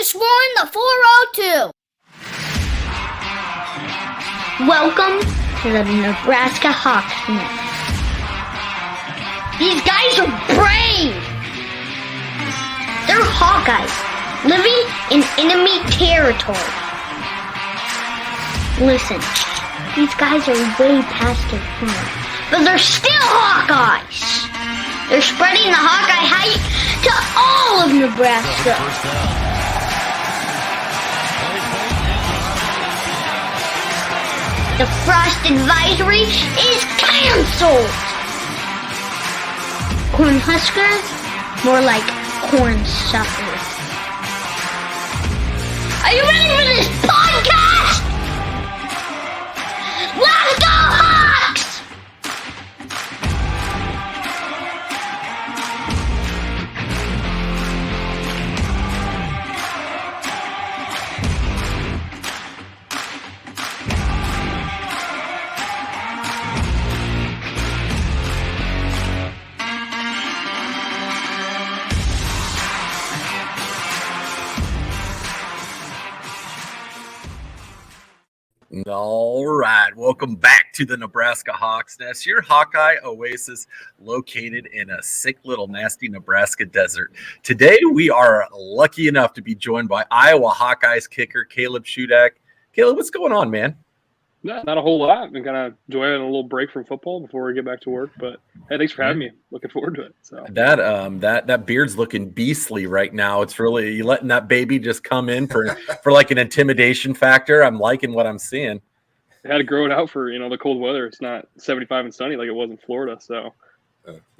just won the 402. Welcome to the Nebraska Hawkeyes. These guys are brave. They're Hawkeyes, living in enemy territory. Listen, these guys are way past their prime, but they're still Hawkeyes. They're spreading the Hawkeye hype to all of Nebraska. The frost advisory is canceled. Corn Huskers, more like corn suckers. Are you ready for this podcast? Let's go Hawks! All right, welcome back to the Nebraska Hawks Nest, your Hawkeye oasis located in a sick little nasty Nebraska desert. Today we are lucky enough to be joined by Iowa Hawkeyes kicker Caleb Shudak. Caleb, what's going on, man? Not a whole lot. I've been kind of enjoying a little break from football before we get back to work. But hey, thanks for having me. Looking forward to it. So that beard's looking beastly right now. It's really, you letting that baby just come in for like an intimidation factor. I'm liking what I'm seeing. I had to grow it out for the cold weather. It's not 75 and sunny like it was in Florida. So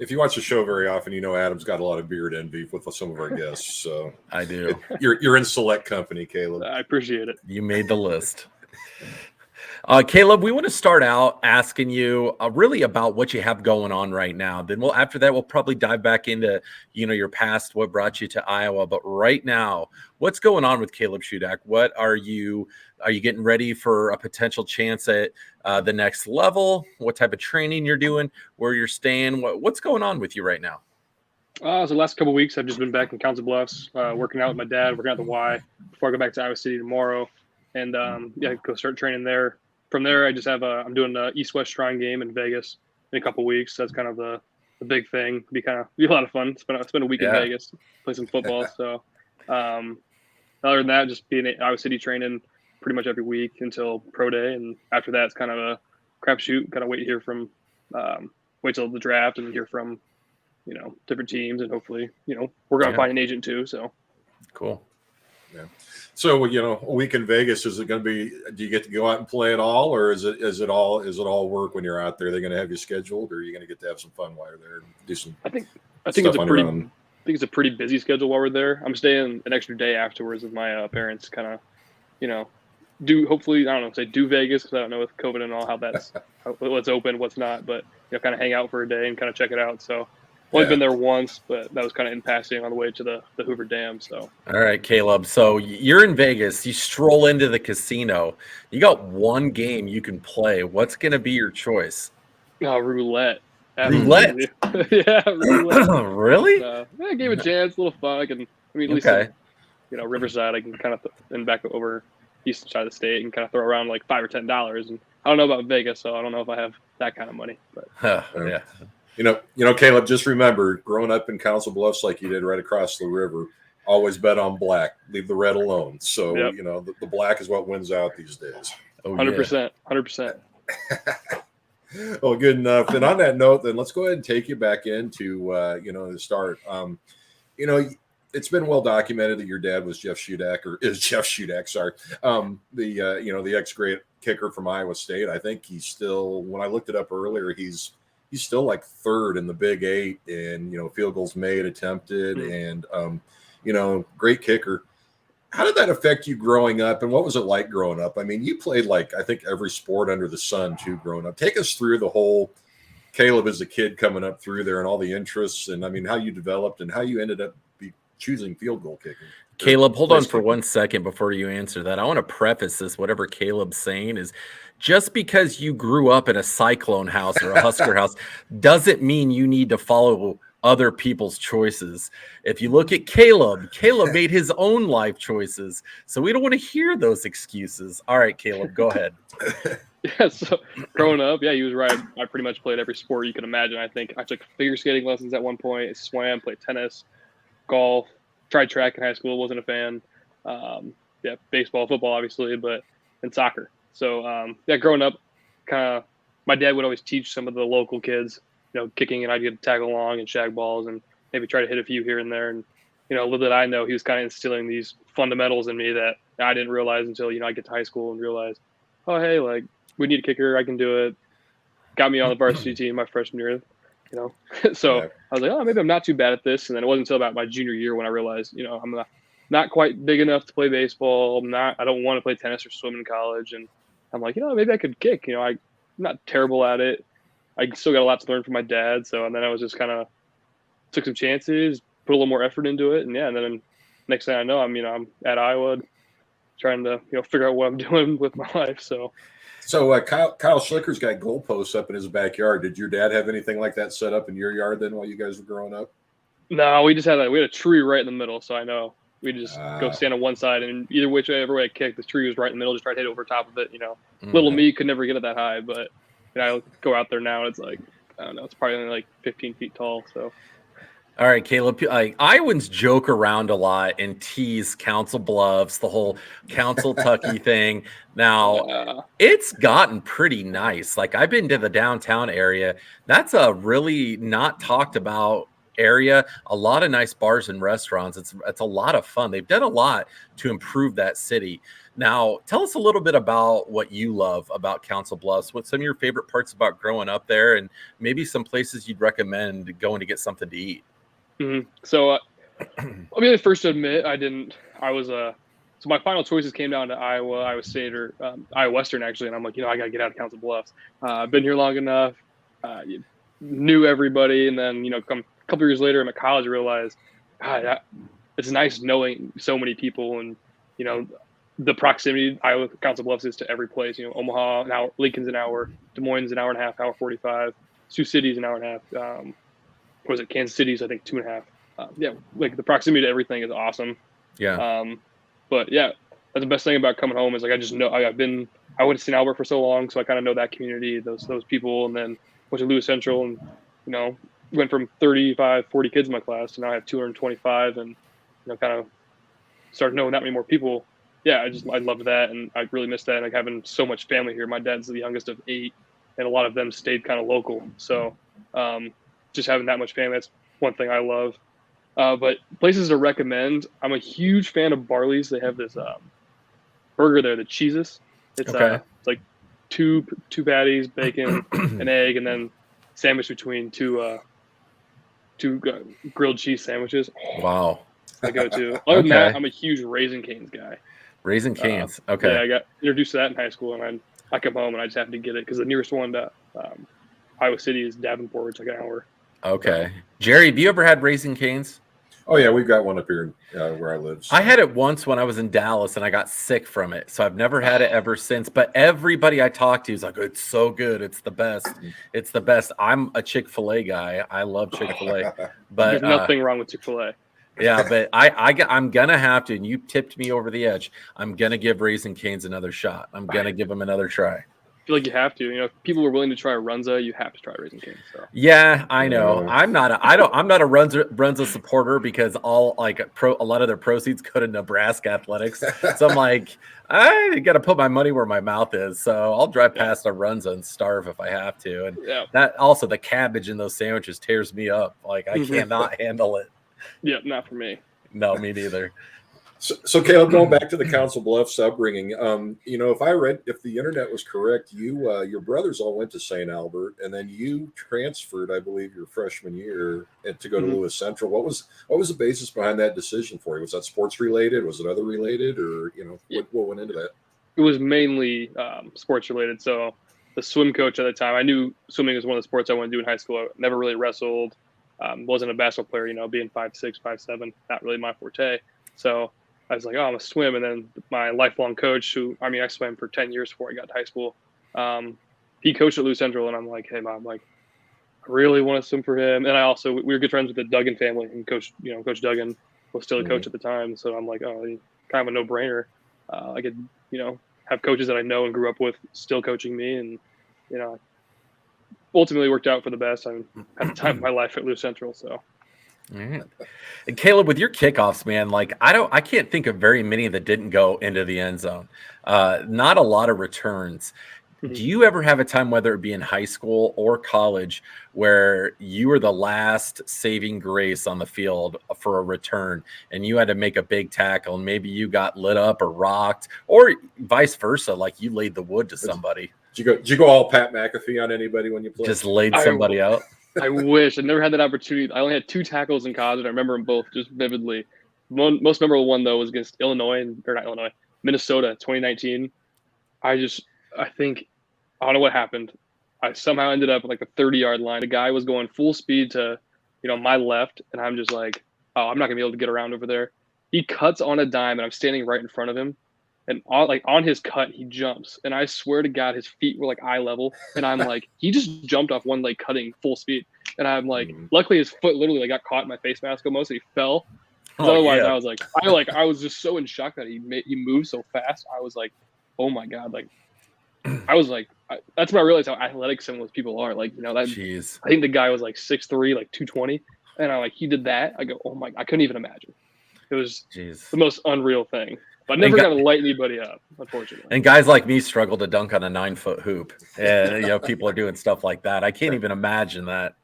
if you watch the show very often, Adam's got a lot of beard envy with some of our guests. So I do. You're in select company, Caleb. I appreciate it. You made the list. Caleb, we want to start out asking you really about what you have going on right now. Then after that, we'll probably dive back into, your past, what brought you to Iowa. But right now, what's going on with Caleb Shudak? What are you getting ready for a potential chance at the next level? What type of training you're doing, where you're staying? What's going on with you right now? So the last couple of weeks, I've just been back in Council Bluffs, working out with my dad, working out the Y before I go back to Iowa City tomorrow. And go start training there. From there, I just have I'm doing the East-West Shrine game in Vegas in a couple weeks. That's kind of the big thing. Be a lot of fun. Spend a week in Vegas, play some football. So other than that, just being at Iowa City training pretty much every week until pro day, and after that, it's kind of a crapshoot. Kind of wait till the draft and hear from different teams, and hopefully we're going to find an agent too. So cool. Yeah. So, a week in Vegas, is it going to be, do you get to go out and play at all, or is it all work when you're out there? They're going to have you scheduled, or are you going to get to have some fun while you're there and do some I think it's a pretty busy schedule while we're there. I'm staying an extra day afterwards with my parents, kind of, do Vegas, because I don't know with COVID and all how that's what's open, what's not, but kind of hang out for a day and kind of check it out. So only been there once, but that was kind of in passing on the way to the Hoover Dam. So all right, Caleb. So you're in Vegas. You stroll into the casino. You got one game you can play. What's going to be your choice? Roulette. Roulette? Yeah, roulette. Really? I gave it a chance, a little fun. At least Riverside, I can kind of and back over eastern side of the state and kind of throw around like $5 or $10. And I don't know about Vegas, so I don't know if I have that kind of money. But yeah. Caleb, just remember, growing up in Council Bluffs like you did right across the river, always bet on black. Leave the red alone. So, the black is what wins out these days. 100%. 100%. Well, good enough. And on that note, then let's go ahead and take you back into, the start. It's been well documented that your dad was Jeff Shudak, sorry. The ex-great kicker from Iowa State. I think he's still, when I looked it up earlier, he's still like third in the Big Eight in, field goals made, attempted, and, great kicker. How did that affect you growing up, and what was it like growing up? I mean, you played like, I think, every sport under the sun too growing up. Take us through the whole Caleb as a kid coming up through there and all the interests, and I mean, how you developed and how you ended up choosing field goal kicking. Caleb, hold on for 1 second before you answer that. I want to preface this, whatever Caleb's saying is, just because you grew up in a Cyclone house or a Husker house doesn't mean you need to follow other people's choices. If you look at Caleb made his own life choices. So we don't want to hear those excuses. All right, Caleb, go ahead. Yeah, so growing up, yeah, he was right. I pretty much played every sport you can imagine. I think I took figure skating lessons at one point, swam, played tennis, golf, tried track in high school, wasn't a fan. Yeah, baseball, football, obviously, and soccer. So yeah, growing up, kind of, my dad would always teach some of the local kids, kicking, and I'd get to tag along and shag balls and maybe try to hit a few here and there. And little did I know, he was kind of instilling these fundamentals in me that I didn't realize until I get to high school and realize, oh hey, like, we need a kicker, I can do it. Got me on the varsity team my freshman year, So Yeah. I was like, oh, maybe I'm not too bad at this. And then it wasn't until about my junior year when I realized, I'm not quite big enough to play baseball. I don't want to play tennis or swim in college. And I'm like, maybe I could kick. I'm not terrible at it. I still got a lot to learn from my dad. So, and then I was just kind of took some chances, put a little more effort into it. And yeah, and then next thing I know, I'm at Iowa trying to, figure out what I'm doing with my life. So Kyle Schlicker's got goalposts up in his backyard. Did your dad have anything like that set up in your yard then while you guys were growing up? No, we had a tree right in the middle. So I know we just go stand on one side, and whichever way I kicked, the tree was right in the middle. Just try to hit over top of it. Little me could never get it that high, but I go out there now, and it's like, I don't know, it's probably only like 15 feet tall. So. All right, Caleb. Iowans joke around a lot and tease Council Bluffs, the whole Council Tucky thing. Now, it's gotten pretty nice. Like, I've been to the downtown area. That's a really not talked about area. A lot of nice bars and restaurants. It's a lot of fun. They've done a lot to improve that city. Now, tell us a little bit about what you love about Council Bluffs. What's some of your favorite parts about growing up there, and maybe some places you'd recommend going to get something to eat? Mm-hmm. So I'll be the first to admit so my final choices came down to Iowa State, or Iowa Western, actually, and I'm like, I got to get out of Council Bluffs. I've been here long enough, knew everybody, and then a couple years later, I'm at college, I realized it's nice knowing so many people, and the proximity Iowa Council Bluffs is to every place. Omaha an hour, Lincoln's an hour, Des Moines an hour and a half, hour 45, Sioux City's an hour and a half. Was it Kansas City's, I think, 2.5. Yeah, like the proximity to everything is awesome. Yeah. But yeah, that's the best thing about coming home is like I just know I went to St. Albert for so long, so I kind of know that community, those people, and then went to Lewis Central, and went from 35, 40 kids in my class to now I have 225, and kind of started knowing that many more people. Yeah, I loved that, and I really missed that. Like having so much family here. My dad's the youngest of 8, and a lot of them stayed kind of local. So just having that much family, that's one thing I love. But places to recommend, I'm a huge fan of Barley's. They have this burger there, the Cheeses. It's it's like two patties, bacon, an egg, and then sandwich between two grilled cheese sandwiches. Wow. I go to. Other than that, I'm a huge Raising Cane's guy. Raising Cane's. Okay. Yeah, I got introduced to that in high school, and I come home and I just have to get it because the nearest one to Iowa City is Davenport. It's like an hour. Okay. Jerry, have you ever had Raising Cane's? Oh, yeah, we've got one up here where I live. So. I had it once when I was in Dallas, and I got sick from it. So I've never had it ever since. But everybody I talk to is like, it's so good. It's the best. It's the best. I'm a Chick-fil-A guy. I love Chick-fil-A. But there's nothing wrong with Chick-fil-A. Yeah, but I'm going to have to, and you tipped me over the edge, I'm going to give Raising Cane's another shot. I'm going to give them another try. I feel like you have to. If people are willing to try a Runza, you have to try Raising Cane's. So. Yeah, I know. I'm not a Runza supporter because a lot of their proceeds go to Nebraska athletics. So I'm like, I got to put my money where my mouth is. So I'll drive past a Runza and starve if I have to. And that also, the cabbage in those sandwiches tears me up. Like I cannot handle it. Yeah, not for me. No, me neither. So Caleb, going back to the Council Bluffs upbringing, if the internet was correct, your brothers all went to St. Albert, and then you transferred, I believe, your freshman year to go to Lewis Central. What was the basis behind that decision for you? Was that sports related? Was it other related, or what went into that? It was mainly sports related. So the swim coach at the time, I knew swimming was one of the sports I wanted to do in high school. I never really wrestled, wasn't a basketball player. Being 5'6", 5'7", not really my forte. So I was like, I'm a swim. And then my lifelong coach, I swam for 10 years before I got to high school. He coached at Lewis Central, and I'm like, hey, Mom, like, really want to swim for him. And we were good friends with the Duggan family, and Coach Duggan was still a coach at the time. So I'm like, oh, kind of a no-brainer. I could, have coaches that I know and grew up with still coaching me, and ultimately worked out for the best. I'm at the time of my life at Lewis Central. So. Right. And Caleb, with your kickoffs, man, like I can't think of very many that didn't go into the end zone. Not a lot of returns. Mm-hmm. Do you ever have a time, whether it be in high school or college, where you were the last saving grace on the field for a return and you had to make a big tackle and maybe you got lit up or rocked, or vice versa, like you laid the wood to somebody? Did you go all Pat McAfee on anybody when you played? Just laid somebody out? I wish. I never had that opportunity. I only had 2 tackles in college, and I remember them both just vividly. Most memorable one, though, was against Minnesota, 2019. I think, I don't know what happened. I somehow ended up at like the 30-yard line. The guy was going full speed to, my left, and I'm just like, oh, I'm not going to be able to get around over there. He cuts on a dime, and I'm standing right in front of him. And on his cut, he jumps. And I swear to God, his feet were like eye level. And I'm like, he just jumped off one leg cutting full speed. And I'm like, luckily his foot literally got caught in my face mask almost. And he fell. Otherwise, yeah. I was just so in shock that he moved so fast. I was like, oh my God. Like, I was like, that's when I realized how athletic some of those people are. Like, Jeez. I think the guy was like 6'3", like 220. And he did that. I go, oh my, I couldn't even imagine. It was the most unreal thing. But never got to light anybody up, unfortunately. And guys like me struggle to dunk on a 9-foot hoop. And, people are doing stuff like that. I can't even imagine that.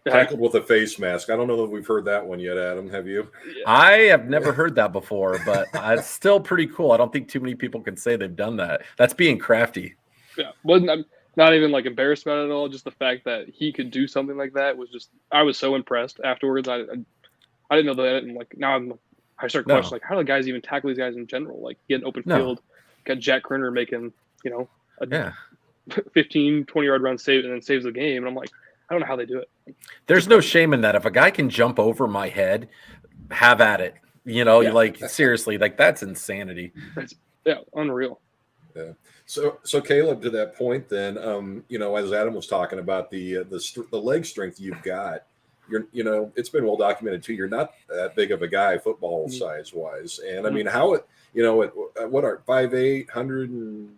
Tackled with a face mask. I don't know that we've heard that one yet, Adam. Have you? Yeah. I have never heard that before, but it's still pretty cool. I don't think too many people can say they've done that. That's being crafty. Yeah. I'm not even like embarrassed about it at all. Just the fact that he could do something like that was just, I was so impressed afterwards. I didn't know that. And now I start questioning, how do the guys even tackle these guys in general? Like, get an open field, got Jack Kerner making, a 15, 20-yard run save and then saves the game. And I'm like, I don't know how they do it. There's no shame in that. If a guy can jump over my head, have at it. Seriously, that's insanity. Unreal. Yeah. So Caleb, to that point, then, as Adam was talking about the leg strength you've got, it's been well documented too. You're not that big of a guy, football size wise, and I mean, what are 5'8", 100 and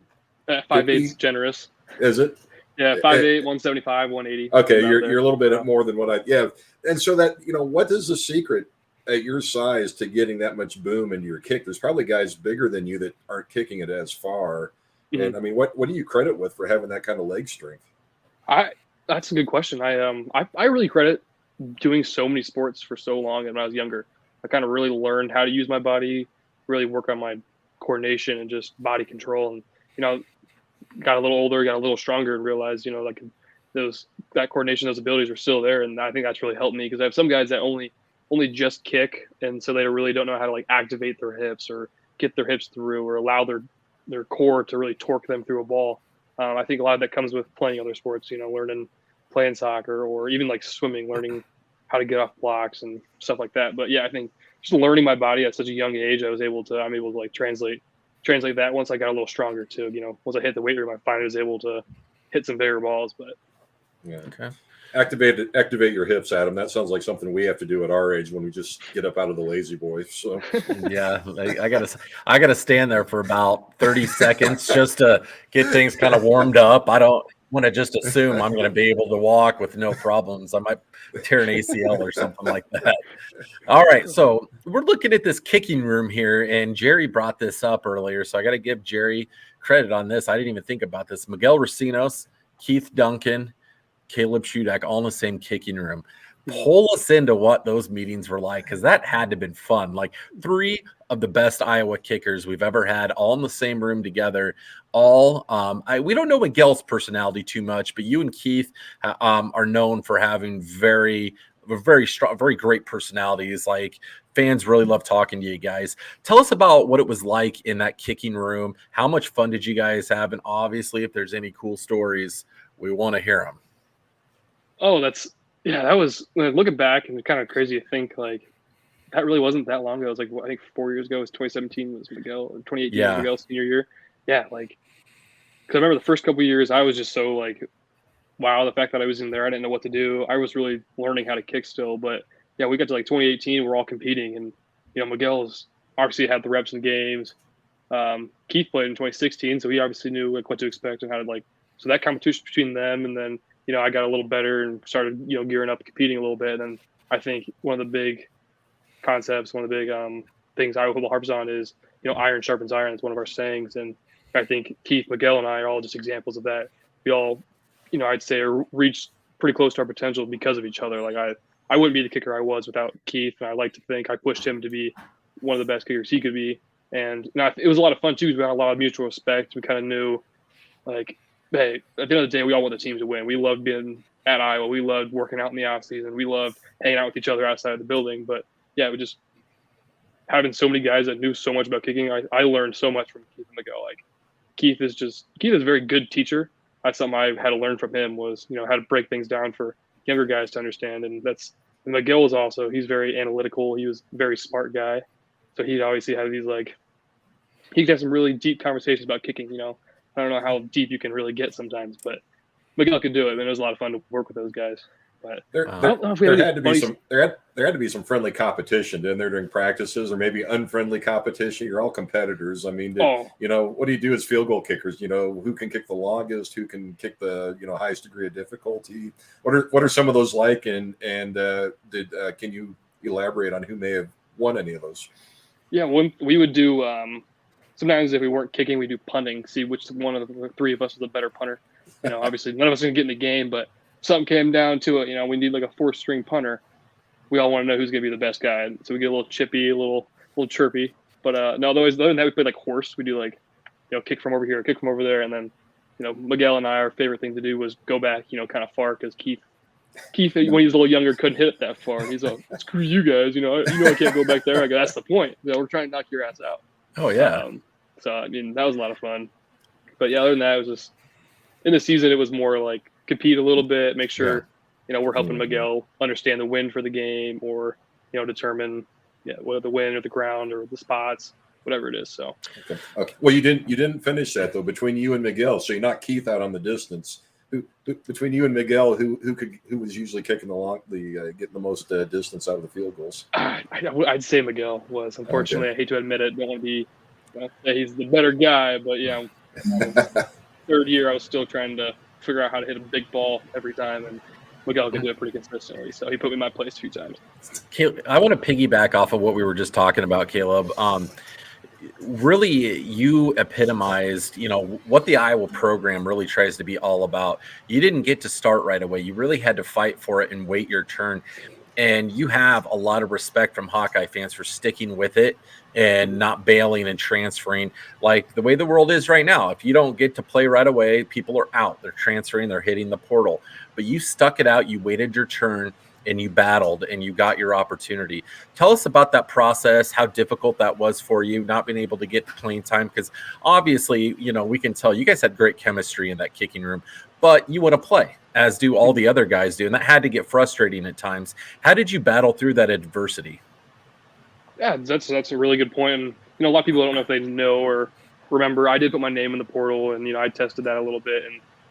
5'8" generous? Is it? Yeah, 5'8", 175, 180. Okay, you're a little bit more than what and so that what is the secret at your size to getting that much boom into your kick? There's probably guys bigger than you that aren't kicking it as far. Mm-hmm. And I mean, what do you credit with for having that kind of leg strength? That's a good question. I really credit doing so many sports for so long. And when I was younger, I kind of really learned how to use my body, really work on my coordination and just body control. And, got a little older, got a little stronger, and realized, that coordination, those abilities were still there. And I think that's really helped me, because I have some guys that only just kick. And so they really don't know how to activate their hips or get their hips through or allow their core to really torque them through a ball. I think a lot of that comes with playing other sports, playing soccer or even swimming, learning how to get off blocks and stuff like that. But yeah, I think just learning my body at such a young age, I'm able to translate that once I got a little stronger too. Once I hit the weight room, I finally was able to hit some bigger balls. But yeah, okay. Activate your hips, Adam. That sounds like something we have to do at our age when we just get up out of the lazy boy. So yeah, I gotta stand there for about 30 seconds just to get things kind of warmed up. I don't want to just assume I'm going to be able to walk with no problems. I might tear an ACL or something like that. All right, so we're looking at this kicking room here, and Jerry brought this up earlier, so I got to give Jerry credit on this. I didn't even think about this. Miguel Racinos, Keith Duncan, Caleb Shudak, all in the same kicking room. Pull us into what those meetings were like, because that had to have been fun. 3 of the best Iowa kickers we've ever had, all in the same room together. We don't know Miguel's personality too much, but you and Keith are known for having very strong, very great personalities. Fans really love talking to you guys. Tell us about what it was like in that kicking room. How much fun did you guys have? And obviously, if there's any cool stories, we want to hear them. Oh, that was, looking back, and it's kind of crazy to think that really wasn't that long ago. It was I think 4 years ago. It was 2017 was Miguel, or 2018 was Miguel's senior year. Yeah, because I remember the first couple of years I was just so wow, the fact that I was in there, I didn't know what to do. I was really learning how to kick still, but yeah, we got to like 2018, we're all competing, and Miguel's obviously had the reps in games. Keith played in 2016, so he obviously knew like what to expect and how to like. So that competition between them, and then I got a little better and started gearing up and competing a little bit. And I think one of the big concepts, one of the big things I will harps on is iron sharpens iron. It's one of our sayings, and I think Keith, Miguel, and I are all just examples of that. We all, I'd say, reached pretty close to our potential because of each other. Like I wouldn't be the kicker I was without Keith, and I like to think I pushed him to be one of the best kickers he could be. And it was a lot of fun too. We had a lot of mutual respect. We kind of knew, like, hey, at the end of the day, we all want the team to win. We loved being at Iowa. We loved working out in the off season. We loved hanging out with each other outside of the building. But yeah, we just having so many guys that knew so much about kicking. I learned so much from Keith and Miguel. Like Keith is a very good teacher. That's something I had to learn from him was how to break things down for younger guys to understand. And Miguel was also, he's very analytical. He was a very smart guy. So he'd obviously have these he could have some really deep conversations about kicking. I don't know how deep you can really get sometimes, but Miguel could do it, and it was a lot of fun to work with those guys. But there had to be some friendly competition in there during practices, or maybe unfriendly competition. You're all competitors. I mean, what do you do as field goal kickers? Who can kick the longest? Who can kick the highest degree of difficulty? What are some of those like? And can you elaborate on who may have won any of those? Yeah, we would do sometimes if we weren't kicking, we do punting. See which one of the three of us was the better punter. Obviously none of us are gonna get in the game, but if something came down to it. We need like a 4-string punter. We all want to know who's gonna be the best guy, so we get a little chippy, a little chirpy. But no, other than that, we play like horse. We do like kick from over here, kick from over there, and then Miguel and I, our favorite thing to do was go back kind of far because Keith, when he was a little younger, couldn't hit it that far. He's like, screw you guys, I can't go back there. I go, that's the point. We're trying to knock your ass out. Oh yeah. So I mean, that was a lot of fun. But yeah, other than that, it was just in the season. It was more like compete a little bit, make sure we're helping Miguel understand the wind for the game, or determine whether the wind or the ground or the spots, whatever it is. So okay. Well, you didn't finish that though between you and Miguel. So you knocked Keith out on the distance. Between you and Miguel, who was usually kicking getting the most distance out of the field goals? I'd say Miguel was. Unfortunately, okay. I hate to admit it. Don't want to be he's the better guy, but third year I was still trying to figure out how to hit a big ball every time, and Miguel could do it pretty consistently. So he put me in my place a few times. I want to piggyback off of what we were just talking about, Caleb. Really, you epitomized, what the Iowa program really tries to be all about. You didn't get to start right away. You really had to fight for it and wait your turn. And you have a lot of respect from Hawkeye fans for sticking with it and not bailing and transferring like the way the world is right now. If you don't get to play right away, people are out. They're transferring, they're hitting the portal. But you stuck it out. You waited your turn. And you battled and you got your opportunity. Tell us about that process, how difficult that was for you, not being able to get playing time, because obviously, we can tell you guys had great chemistry in that kicking room, but you want to play, as do all the other guys do, and that had to get frustrating at times. How did you battle through that adversity? Yeah, that's a really good point. And, a lot of people don't know if they know or remember. I did put my name in the portal, and, I tested that a little bit,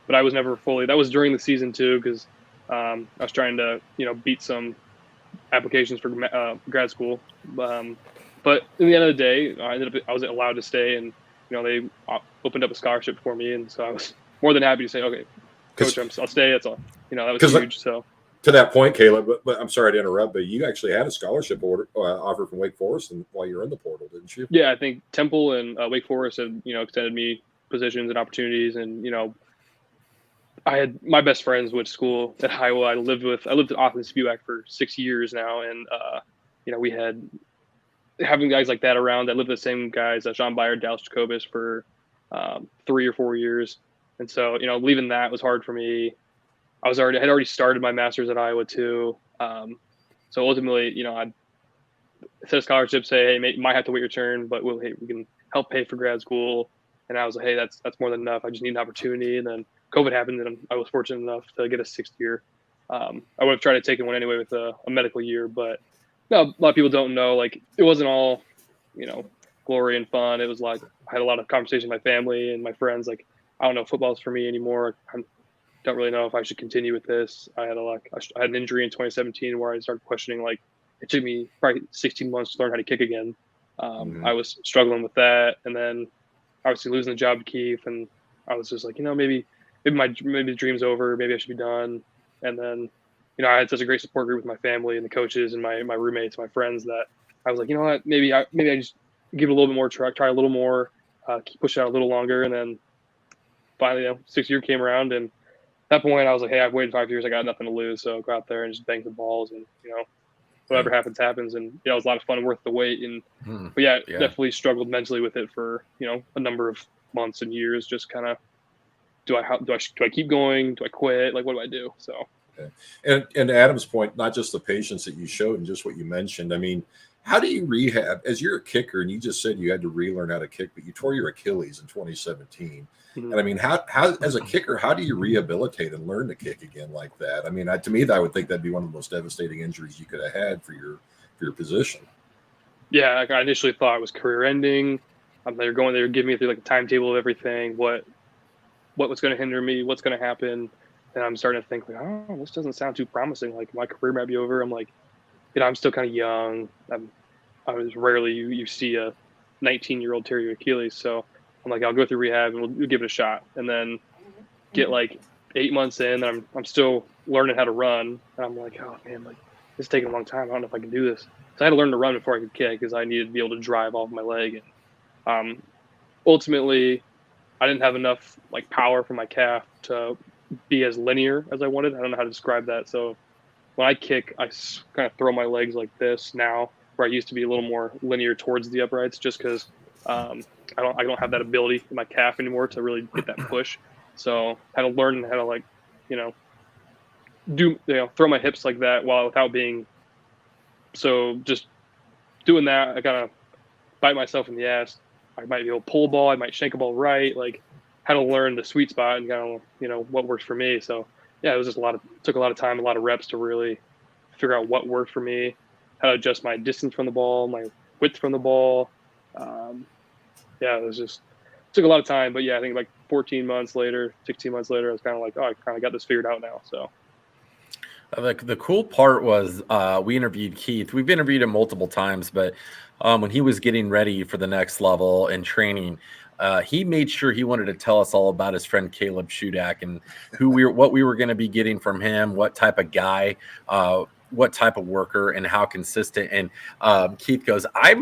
but I was never fully – that was during the season too, because – I was trying to, beat some applications for grad school. But in the end of the day, I was allowed to stay, and, they opened up a scholarship for me. And so I was more than happy to say, okay, coach, I'll stay. That's all. That was huge. So to that point, Caleb, but I'm sorry to interrupt, but you actually had a scholarship offer from Wake Forest while you were in the portal, didn't you? Yeah, I think Temple and Wake Forest had, extended me positions and opportunities, and, I had my best friends went to school at Iowa. I lived at Austin Spuak for 6 years now. And, we had having guys like that around that lived with the same guys, Sean Byard, Dallas Jacobus for 3 or 4 years. And so, leaving that was hard for me. I had already started my master's at Iowa too. So ultimately, I set a scholarship, say, hey, you might have to wait your turn, but we can help pay for grad school. And I was like, hey, that's more than enough. I just need an opportunity. And then COVID happened, and I was fortunate enough to get a 6th year. I would have tried to take one anyway with a medical year, but no, a lot of people don't know. Like, it wasn't all, glory and fun. It was like I had a lot of conversation with my family and my friends. Like, I don't know if football's for me anymore. don't really know if I should continue with this. I had an injury in 2017 where I started questioning, like, it took me probably 16 months to learn how to kick again. I was struggling with that, and then obviously losing the job to Keith, and I was just like, maybe the dream's over, maybe I should be done. And then, I had such a great support group with my family and the coaches and my roommates, my friends, that I was like, you know what, maybe I just give it a little bit more try a little more, keep pushing out a little longer. And then finally, 6 year came around, and at that point I was like, hey, I've waited 5 years, I got nothing to lose, so go out there and just bang the balls, and whatever happens happens. And it was a lot of fun, worth the wait. And but definitely struggled mentally with it for a number of months and years, just kind of, do I keep going, do I quit, like, what do I do? So and Adam's point, not just the patience that you showed and just what you mentioned, I mean, how do you rehab as you're a kicker? And you just said you had to relearn how to kick, but you tore your Achilles in 2017. And I mean, how as a kicker, how do you rehabilitate and learn to kick again like that? I mean, to me, I would think that'd be one of the most devastating injuries you could have had for your position. Yeah, I initially thought it was career ending. They were giving me through like a timetable of everything, what was going to hinder me, what's going to happen. And I'm starting to think, like, oh, this doesn't sound too promising. Like, my career might be over. I'm like, I'm still kind of young. I was rarely you see a 19-year-old tear your Achilles. So I'm like, I'll go through rehab and we'll give it a shot. And then get like 8 months in, and I'm still learning how to run. And I'm like, oh man, like, this is taking a long time. I don't know if I can do this. So I had to learn to run before I could kick, because I needed to be able to drive off my leg. And ultimately, I didn't have enough like power from my calf to be as linear as I wanted. I don't know how to describe that. So when I kick, I kind of throw my legs like this now, where I used to be a little more linear towards the uprights, just because I don't have that ability in my calf anymore to really get that push. So I had to learn how to, like, throw my hips like that without being, so just doing that, I kind of bite myself in the ass. I might be able to pull a ball, I might shank a ball right, like, how to learn the sweet spot and kind of, what works for me. So yeah, it was just took a lot of time, a lot of reps to really figure out what worked for me, how to adjust my distance from the ball, my width from the ball. It was just, took a lot of time, but yeah, I think like 14 months later, 16 months later, I was kind of like, oh, I kind of got this figured out now. So the cool part was we interviewed Keith. We've interviewed him multiple times, but when he was getting ready for the next level and training, he made sure he wanted to tell us all about his friend Caleb Shudak and what we were going to be getting from him, what type of guy, what type of worker, and how consistent. And Keith goes, I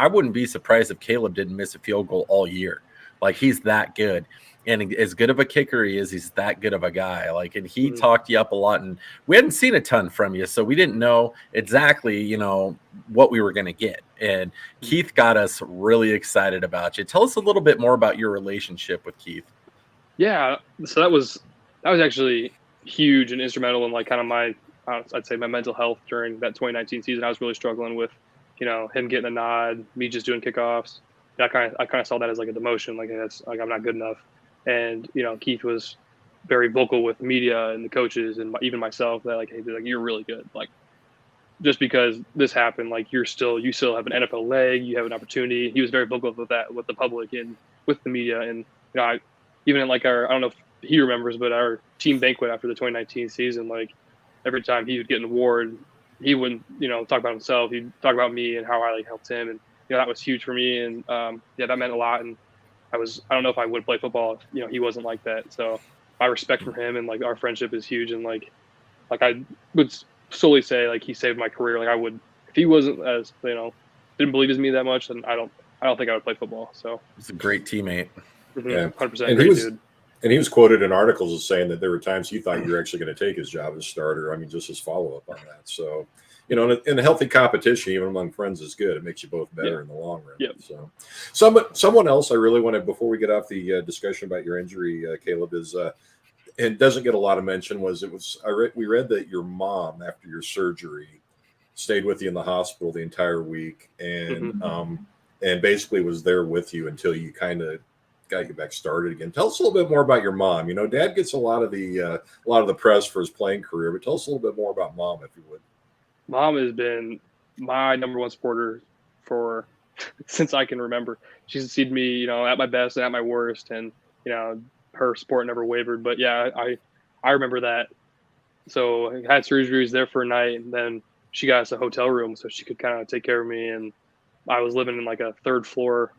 wouldn't be surprised if Caleb didn't miss a field goal all year. Like, he's that good. And as good of a kicker he is, he's that good of a guy. Like, and he talked you up a lot, and we hadn't seen a ton from you, so we didn't know exactly, what we were going to get. And Keith got us really excited about you. Tell us a little bit more about your relationship with Keith. Yeah, so that was actually huge and instrumental in, like, kind of my, I'd say, my mental health during that 2019 season. I was really struggling with, him getting a nod, me just doing kickoffs. I kind of saw that as like a demotion, like, that's like, I'm not good enough. And Keith was very vocal with media and the coaches and even myself that, like, hey, like, you're really good. Like, just because this happened, like, you still have an NFL leg, you have an opportunity. He was very vocal with that, with the public and with the media. And even in, like, I don't know if he remembers, but our team banquet after the 2019 season, like, every time he would get an award, he wouldn't talk about himself. He'd talk about me and how I, like, helped him. And that was huge for me. And that meant a lot. And I don't know if I would play football if he wasn't like that. So my respect for him and, like, our friendship is huge. And like I would solely say, like, he saved my career. Like, I would, if he wasn't as didn't believe in me that much, then I don't think I would play football. So he's a great teammate. Yeah, 100% great dude. And he was quoted in articles as saying that there were times he thought you were actually going to take his job as starter. I mean, just his follow up on that. So, in a healthy competition, even among friends, is good. It makes you both better in the long run. Yep. So, someone else I really wanted, before we get off the discussion about your injury, Caleb, is and doesn't get a lot of mention. We read that your mom, after your surgery, stayed with you in the hospital the entire week, and and basically was there with you until you kind of got you back started again. Tell us a little bit more about your mom. Dad gets a lot of the press for his playing career, but tell us a little bit more about Mom, if you would. Mom has been my number one supporter for since I can remember. She's seen me, at my best and at my worst, and her support never wavered. But yeah, I I remember that. So I had surgeries there for a night, and then she got us a hotel room so she could kind of take care of me. And I was living in like a third floor.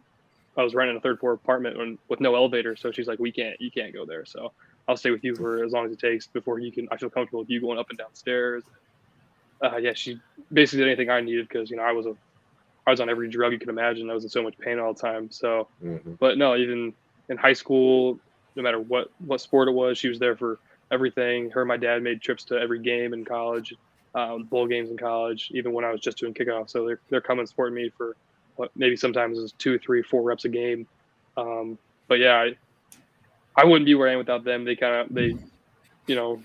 I was renting a third floor apartment with no elevator. So she's like, you can't go there. So I'll stay with you for as long as it takes before I feel comfortable with you going up and down stairs. She basically did anything I needed because, I was on every drug you can imagine. I was in so much pain all the time. So, But no, even in high school, no matter what sport it was, she was there for everything. Her and my dad made trips to every game in college, bowl games in college, even when I was just doing kickoff. So they're coming supporting me for maybe sometimes it's 2, 3, 4 reps a game. But yeah, I wouldn't be where I am without them. They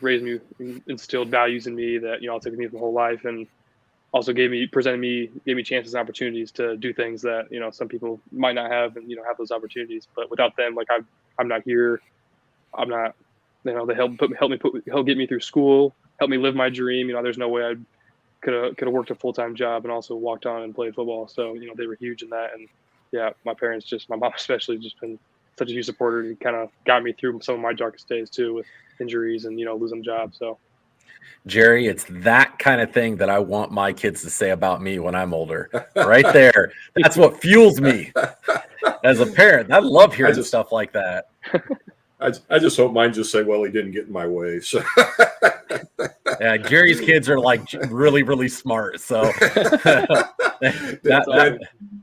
raised me, instilled values in me that, I'll take with me my whole life. And also gave me chances and opportunities to do things that, some people might not have and, have those opportunities. But without them, like I'm not here. I'm not, they help get me through school, help me live my dream. There's no way I could have worked a full-time job and also walked on and played football. So, they were huge in that. And yeah, my mom especially, just been such a huge supporter and kind of got me through some of my darkest days too, with injuries and, losing jobs. So. Jerry, it's that kind of thing that I want my kids to say about me when I'm older. Right there. That's what fuels me as a parent. I love hearing stuff like that. I just hope mine just say, well, he didn't get in my way. So yeah, Jerry's kids are like really, really smart. So that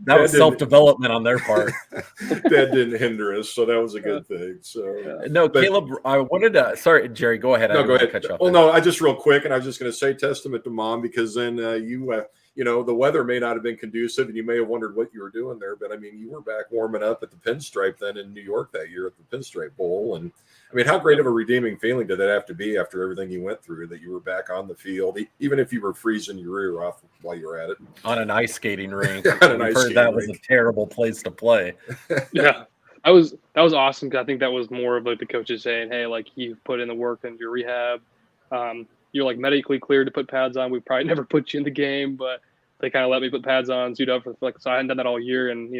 was self-development on their part. That didn't hinder us, so that was a good thing. So Caleb, I wanted to. Sorry, Jerry, go ahead. No, go ahead. I just real quick, and I was just going to say testament to Mom, because then the weather may not have been conducive, and you may have wondered what you were doing there. But I mean, you were back warming up at the Pinstripe then in New York that year at the Pinstripe Bowl, and I mean, how great of a redeeming feeling did that have to be after everything you went through, that you were back on the field, even if you were freezing your ear off while you were at it on an ice skating rink? That was a terrible place to play. Yeah, that was awesome, because I think that was more of like the coaches saying, "Hey, like, you've put in the work in your rehab. You're like medically cleared to put pads on. We probably never put you in the game, but they kind of let me put pads on, suit up for so I hadn't done that all year, and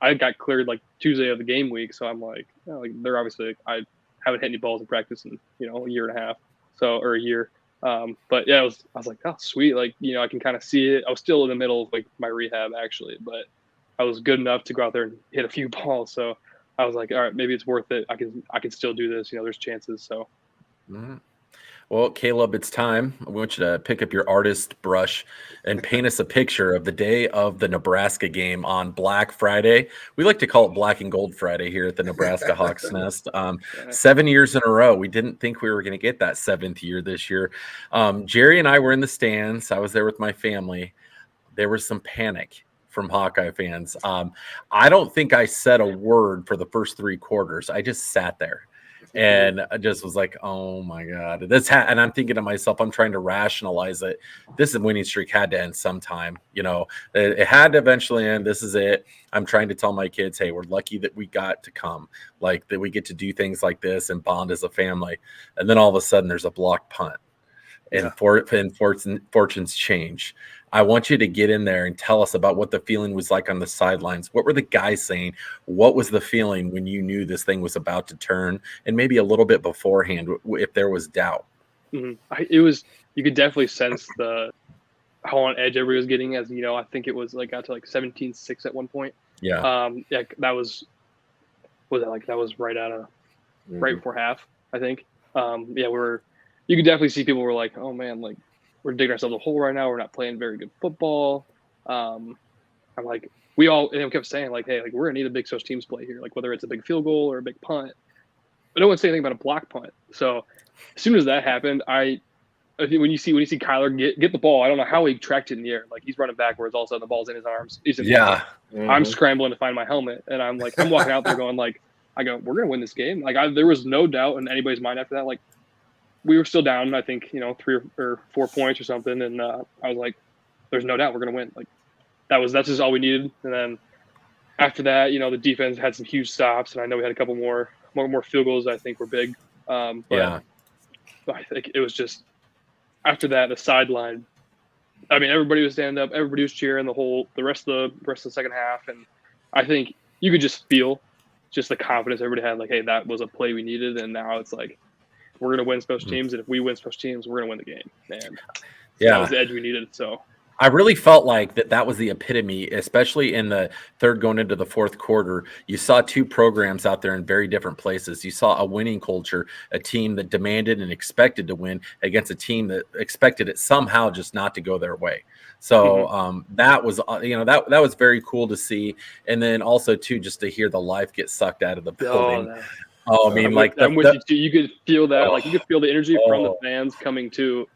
I got cleared like Tuesday of the game week, so I'm like, they're obviously I haven't hit any balls in practice in a year and a half, or a year. But yeah, I was like, oh sweet, like I can kind of see it. I was still in the middle of like my rehab actually, but I was good enough to go out there and hit a few balls. So I was like, all right, maybe it's worth it. I can still do this. There's chances. So. Mm-hmm. Well, Caleb, it's time. I want you to pick up your artist brush and paint us a picture of the day of the Nebraska game on Black Friday. We like to call it Black and Gold Friday here at the Nebraska Hawks Nest. 7 years in a row. We didn't think we were going to get that 7th year this year. Jerry and I were in the stands. I was there with my family. There was some panic from Hawkeye fans. I don't think I said a word for the first 3 quarters. I just sat there. And I just was like, oh my God, and I'm thinking to myself, I'm trying to rationalize it. This winning streak had to end sometime. It had to eventually end. This is it. I'm trying to tell my kids, hey, we're lucky that we got to come, like that we get to do things like this and bond as a family. And then all of a sudden there's a blocked punt, and fortunes change. I want you to get in there and tell us about what the feeling was like on the sidelines. What were the guys saying? What was the feeling when you knew this thing was about to turn, and maybe a little bit beforehand if there was doubt? Mm-hmm. You could definitely sense how on edge everybody was getting, as I think it was like got to like 17-6 at one point. Yeah. That was right out of right before half, I think. You could definitely see people were like, oh man, like, we're digging ourselves a hole right now. We're not playing very good football. I'm like, we kept saying like, hey, like, we're gonna need a big special teams play here, like whether it's a big field goal or a big punt. But no one said anything about a block punt. So as soon as that happened, I think when you see Kyler get the ball, I don't know how he tracked it in the air. Like, he's running backwards, all of a sudden the ball's in his arms. I'm scrambling to find my helmet, and I'm walking out there going like, we're gonna win this game. Like, there was no doubt in anybody's mind after that. Like, we were still down, I think, 3 or 4 points or something. And I was like, there's no doubt we're going to win. Like, that's just all we needed. And then after that, the defense had some huge stops, and I know we had a couple more field goals that I think were big. But I think it was just after that, the sideline, I mean, everybody was standing up, everybody was cheering the rest of the second half. And I think you could just feel just the confidence everybody had, like, hey, that was a play we needed. And now it's like, we're going to win special teams, and if we win special teams, we're going to win the game. And Yeah. that was the edge we needed. So I really felt like that was the epitome, especially in the third going into the fourth quarter. You saw two programs out there in very different places. You saw a winning culture, a team that demanded and expected to win against a team that expected it somehow just not to go their way. So that was, that was very cool to see. And then also too, just to hear the life get sucked out of the building. I mean, I'm with you too. You could feel that, like you could feel the energy from the fans coming to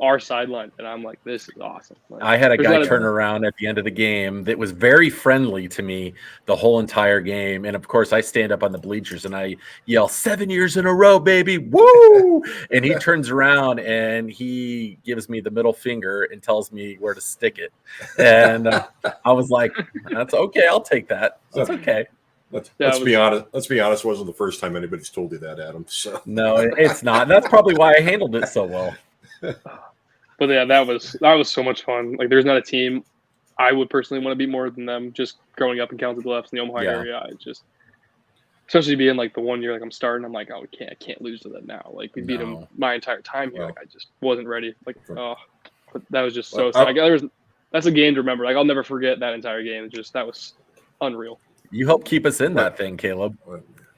our sideline, and I'm like, this is awesome. Like, I had a guy turn around at the end of the game that was very friendly to me the whole entire game, and of course I stand up on the bleachers and I yell 7 years in a row, baby, woo! And he turns around and he gives me the middle finger and tells me where to stick it, and I was like, that's okay, I'll take that. That's okay. Let's be honest. It wasn't the first time anybody's told you that, Adam. So no, it's not. That's probably why I handled it so well. But yeah, that was so much fun. Like, there's not a team I would personally want to beat more than them. Just growing up in Council Bluffs in the Omaha area, I just, especially being like the 1 year like I'm starting, I'm like, oh, I can't lose to them now. Like, we beat them my entire time here. Like, I just wasn't ready. Like, but that was just so sad. That's a game to remember. Like, I'll never forget that entire game. That was unreal. You helped keep us in that thing, Caleb.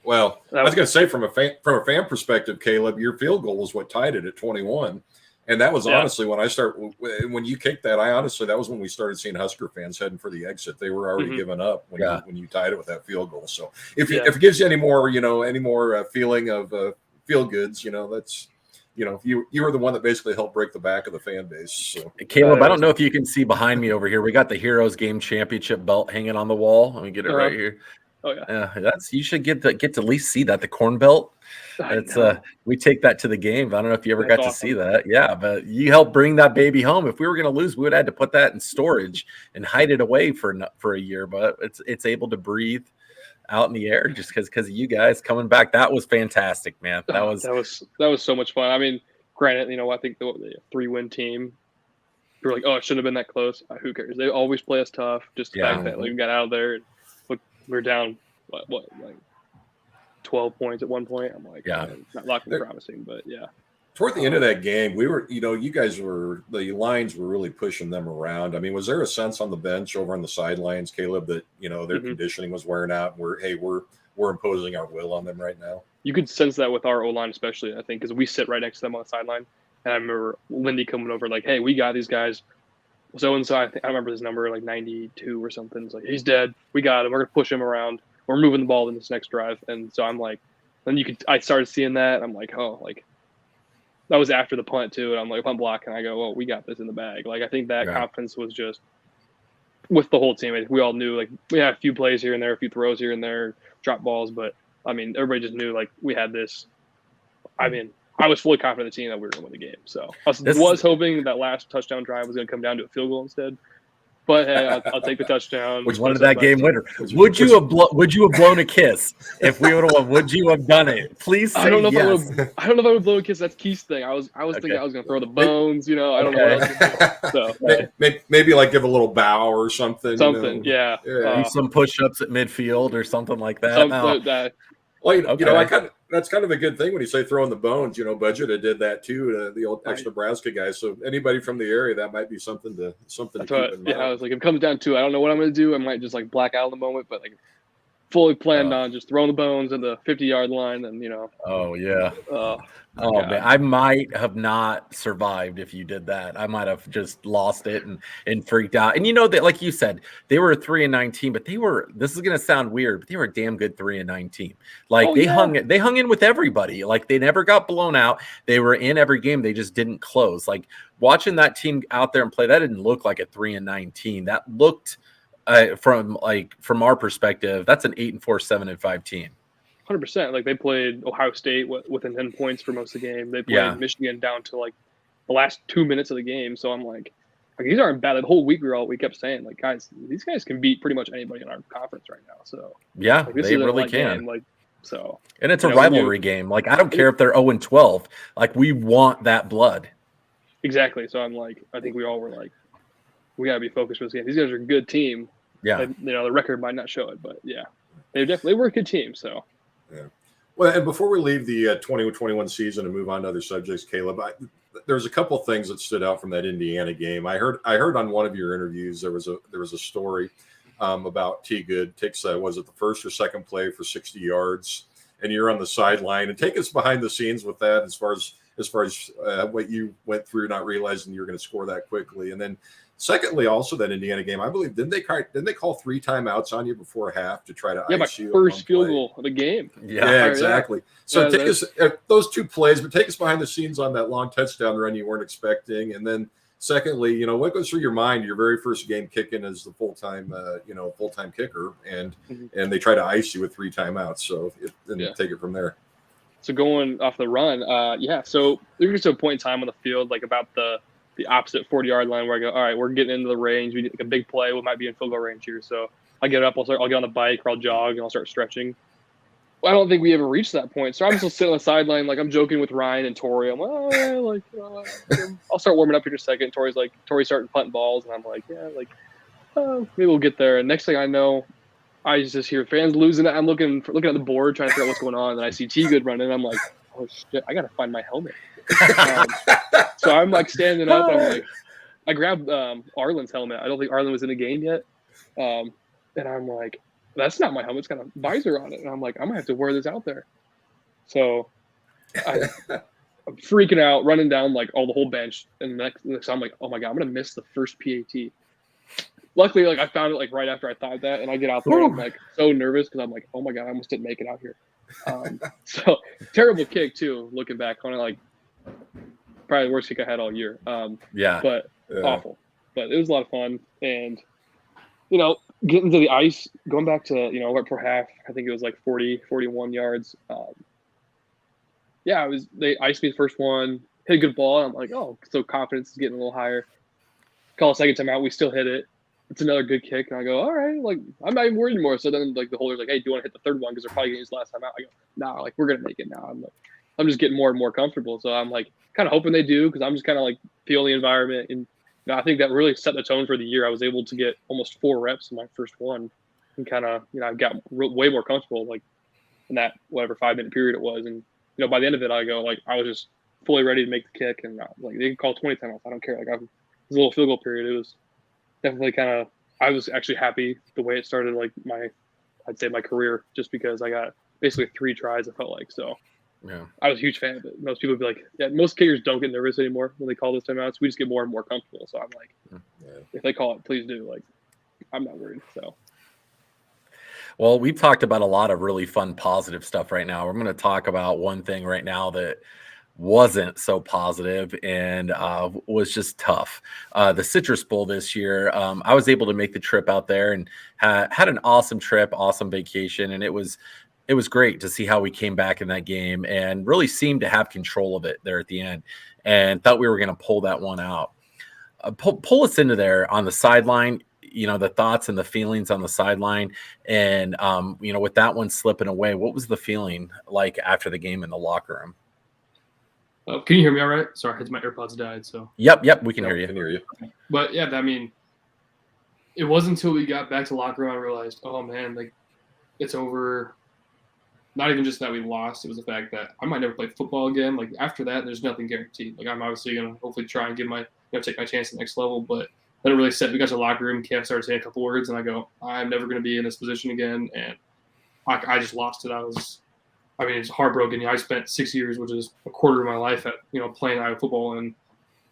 Well, I was going to say from a fan perspective, Caleb, your field goal was what tied it at 21. And that was honestly when you kicked that, that was when we started seeing Husker fans heading for the exit. They were already giving up when you tied it with that field goal. So if it gives you any more feeling of feel goods, that's, you were the one that basically helped break the back of the fan base. So Caleb, I don't know if you can see behind me over here. We got the Heroes Game Championship belt hanging on the wall. Let me get it right here. Oh yeah. You should get to at least see that, the corn belt. It's we take that to the game. I don't know if you ever got to see that. Yeah, but you helped bring that baby home. If we were going to lose, we would have had to put that in storage and hide it away for a year. But it's able to breathe out in the air just because of you guys coming back. That was fantastic, man. That was so much fun. I mean, granted, I think the 3-win team, we were like, oh, it shouldn't have been that close. Who cares? They always play us tough. Just the fact that we got out of there and we were down what like 12 points at one point. I'm like, not looking promising, but yeah. Toward the end of that game, we were, you guys were, the lines were really pushing them around. I mean, was there a sense on the bench over on the sidelines, Caleb, that, their conditioning was wearing out and we're imposing our will on them right now? You could sense that with our O-line, especially, I think, because we sit right next to them on the sideline. And I remember Lindy coming over like, hey, we got these guys. So-and-so, I remember his number, like 92 or something. It's like, he's dead. We got him. We're going to push him around. We're moving the ball in this next drive. And so I'm like, I started seeing that. I'm like, oh, like, that was after the punt too. And I'm like, punt block. And I go, well, we got this in the bag. Like, I think that confidence was just with the whole team. We all knew, like, we had a few plays here and there, a few throws here and there, drop balls. But, I mean, everybody just knew, like, we had this. I mean, I was fully confident in the team that we were going to win the game. So I was hoping that last touchdown drive was going to come down to a field goal instead. But hey, I'll take the touchdown. Which wanted that game winner? Would you have blown a kiss if we would have won? Would you have done it? Please say yes. I don't know if I would blow a kiss. That's Keith's thing. I was thinking I was going to throw the bones. I don't know what I was going to do. So maybe like give a little bow or something. Yeah. Do some push-ups at midfield or something like that. Well, that's kind of a good thing when you say throwing the bones. Budget did that too. The old ex-Nebraska guys. So anybody from the area, that might be something to keep in mind. Yeah, I was like, if it comes down to, I don't know what I'm going to do. I might just like black out in the moment, but like fully planned on just throwing the bones at the 50-yard line, and Oh yeah. Man, I might have not survived if you did that. I might have just lost it and freaked out. And that, like you said, they were a 3-9 team, but this is going to sound weird, but they were a damn good 3-9 team. Like they hung in with everybody. Like they never got blown out. They were in every game. They just didn't close. Like watching that team out there and play, that didn't look like a 3-9 team. That looked from our perspective, that's an 8-4, 7-5 team. 100%. Like they played Ohio State within 10 points for most of the game. They played Michigan down to like the last 2 minutes of the game. So I'm like these aren't bad. The whole week we kept saying, like, guys, these guys can beat pretty much anybody in our conference right now. So yeah, they really can. Game, so. And it's a rivalry game. Like I don't care if they're 0-12. Like we want that blood. Exactly. So I'm like, I think we all were like, we got to be focused for this game. These guys are a good team. Yeah. And, the record might not show it, but yeah, they were a good team. So. Yeah. Well, and before we leave the 2021 season and move on to other subjects, Caleb, there's a couple things that stood out from that Indiana game. I heard on one of your interviews there was a story about T. Good takes was it the first or second play for 60 yards, and you're on the sideline. And take us behind the scenes with that, as far as what you went through, not realizing you were going to score that quickly, and then. Secondly, also that Indiana game, I believe, didn't they call 3 timeouts on you before half to try to ice you? First field goal of the game. Yeah, exactly. So take us those 2 plays, but take us behind the scenes on that long touchdown run you weren't expecting, and then secondly, what goes through your mind? Your very first game kicking as the full-time kicker, and they try to ice you with 3 timeouts. So take it from there. So going off the run, So there's just a point in time on the field, like about the opposite 40-yard line, where I go, all right, we're getting into the range. We need a big play. We might be in field goal range here. So I get up, I'll get on the bike, or I'll jog, and I'll start stretching. Well, I don't think we ever reached that point. So I'm still sitting on the sideline, like I'm joking with Ryan and Tori. I'm like, I'll start warming up here in a second. Tori's starting punting balls, and I'm like, maybe we'll get there. And next thing I know, I just hear fans losing it. I'm looking at the board, trying to figure out what's going on, and I see T. Good running. And I'm like, oh shit, I gotta find my helmet. So I'm like standing up. I'm like, I grabbed Arlen's helmet. I don't think Arlen was in the game yet. And I'm like, that's not my helmet. It's got a visor on it. And I'm like, I'm gonna have to wear this out there. So I'm freaking out, running down like the whole bench. And next I'm like, oh my God, I'm gonna miss the first PAT. Luckily, like I found it like right after I thought that, and I get out there and I'm like so nervous because I'm like, oh my God, I almost didn't make it out here. So terrible kick too, looking back on it, like probably the worst kick I had all year. But awful. But it was a lot of fun, and getting to the ice, going back to right before half, I think it was like 41 yards. They iced me the first one, hit a good ball. And I'm like, oh, so confidence is getting a little higher. Call a second time out, we still hit it. It's another good kick, and I go, all right, like I'm not even worried anymore. So then like the holder's like, hey, do you want to hit the third one because they're probably gonna use the last time out? I go, nah, like we're gonna make it now. I'm just getting more and more comfortable. So I'm like kind of hoping they do, because I'm just kind of like feeling the environment, and I think that really set the tone for the year. I was able to get almost 4 reps in my first one, and kind of I got way more comfortable like in that whatever 5-minute period it was, and by the end of it I go like I was just fully ready to make the kick, and like they can call 20 timeouts, I don't care. Like it was a little field goal period. It was definitely I was actually happy the way it started, like I'd say my career, just because I got basically 3 tries, I felt like. So yeah, I was a huge fan of it. Most people would be like, yeah, most kickers don't get nervous anymore when they call those timeouts. We just get more and more comfortable. So I'm like, if they call it, please do. Like, I'm not worried. So. Well, we've talked about a lot of really fun, positive stuff right now. We're going to talk about one thing right now that wasn't so positive and was just tough. The Citrus Bowl this year, I was able to make the trip out there and had an awesome trip, awesome vacation, and it was great to see how we came back in that game and really seemed to have control of it there at the end, and thought we were going to pull that one out. Pull us into there on the sideline, the thoughts and the feelings on the sideline, and with that one slipping away, what was the feeling like after the game in the locker room? Can you hear me all right? Sorry, my AirPods died. So Yep, we can hear you. Can hear you. But yeah, I mean, it wasn't until we got back to the locker room I realized, oh man, like it's over. Not even just that we lost; it was the fact that I might never play football again. Like after that, there's nothing guaranteed. Like I'm obviously gonna hopefully try and take my chance at the next level. But then it really set. We got to the locker room. Cam started saying a couple words, and I go, I'm never gonna be in this position again. And I just lost it. It's heartbroken. I spent 6 years, which is a quarter of my life at playing Iowa football, and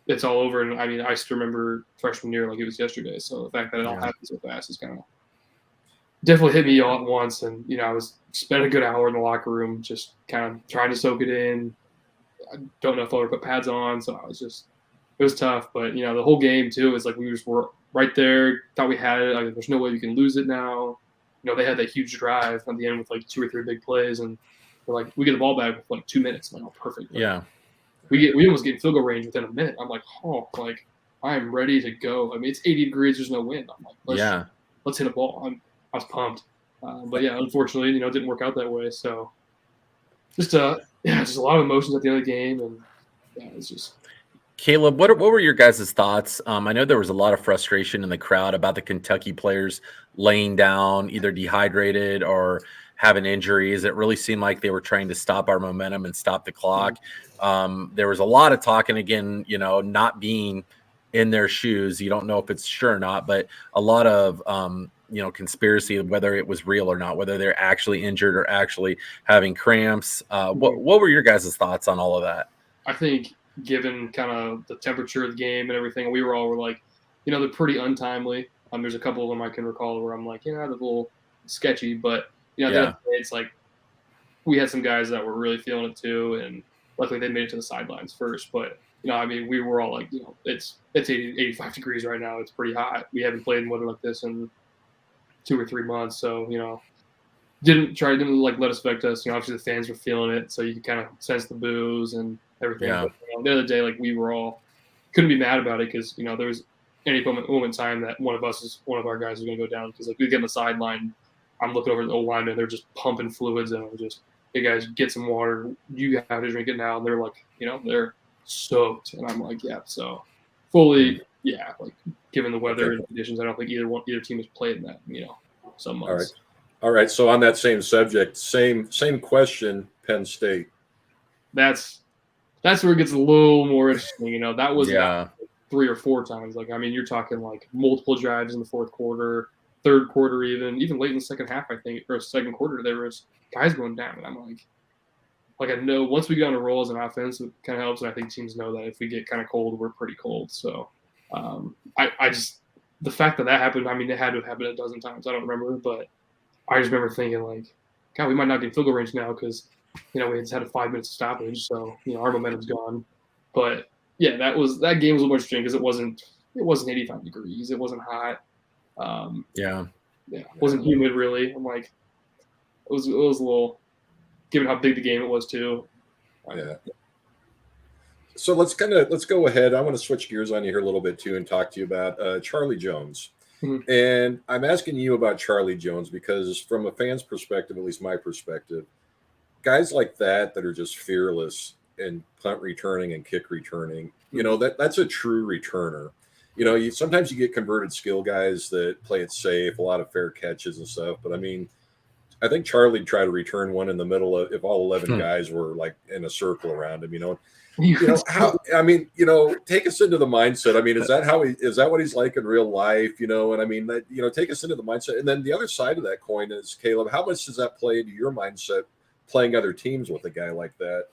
it's all over. And I still remember freshman year like it was yesterday. So the fact that it all happened so fast is kind of definitely hit me all at once. And I spent a good hour in the locker room just kind of trying to soak it in. I don't know if I'll ever put pads on, so it was tough. But the whole game too is like we just were right there, thought we had it. There's no way we can lose it now. They had that huge drive at the end with like 2 or 3 big plays, and we get the ball back with like 2 minutes. I'm like, oh, perfect. Yeah. We almost get in field goal range within a minute. I'm like, I'm ready to go. It's 80 degrees. There's no wind. I'm like, let's hit a ball. I was pumped. But yeah, unfortunately, it didn't work out that way. So just a lot of emotions at the end of the game. And yeah, it's just. Caleb, what were your guys' thoughts? I know there was a lot of frustration in the crowd about the Kentucky players laying down, either dehydrated or having injuries. It really seemed like they were trying to stop our momentum and stop the clock. There was a lot of talking again, not being in their shoes. You don't know if it's sure or not, but a lot of conspiracy of whether it was real or not, whether they're actually injured or actually having cramps. What were your guys' thoughts on all of that? I think given kind of the temperature of the game and everything, we were like, they're pretty untimely. There's a couple of them I can recall where I'm like, they're a little sketchy, but it's like we had some guys that were really feeling it too, and luckily they made it to the sidelines first. But we were all like, it's 85 degrees right now. It's pretty hot. We haven't played in weather like this in 2 or 3 months, so didn't let us affect us. Obviously the fans were feeling it, so you could kind of sense the boos and everything. Yeah. But, the other day, we were all couldn't be mad about it because there was any moment in time that one of our guys was going to go down, because we get on the sideline, I'm looking over at the old lineman, they're just pumping fluids and I'm just, hey guys, get some water, you have to drink it now. And they're like, they're soaked, and I'm like, yeah. So fully, given the weather and conditions, I don't think either team has played in that some months. All right. So on that same subject, same question, Penn State. That's where it gets a little more interesting. That was 3 or 4 times. You're talking multiple drives in the fourth quarter, third quarter, even late in the second half, I think, or second quarter, there was guys going down. And I'm like I know once we get on a roll as an offense, it kind of helps. And I think teams know that if we get kind of cold, we're pretty cold. So I just, the fact that happened, it had to have happened a dozen times. I don't remember, but I just remember thinking God, we might not be in field goal range now because, we had a 5 minutes of stoppage. So, our momentum's gone. But yeah, that game was a little more interesting because it wasn't 85 degrees. It wasn't hot. It wasn't humid really. I'm like, it was a little, given how big the game it was too. Yeah. So let's go ahead. I want to switch gears on you here a little bit too and talk to you about Charlie Jones. Mm-hmm. And I'm asking you about Charlie Jones because from a fan's perspective, at least my perspective, guys like that are just fearless in punt returning and kick returning, that's a true returner. Sometimes you get converted skill guys that play it safe, a lot of fair catches and stuff. But I think Charlie'd try to return one in the middle of, if all 11 guys were in a circle around him, take us into the mindset. Is that what he's like in real life? Take us into the mindset. And then the other side of that coin is, Caleb, how much does that play into your mindset playing other teams with a guy like that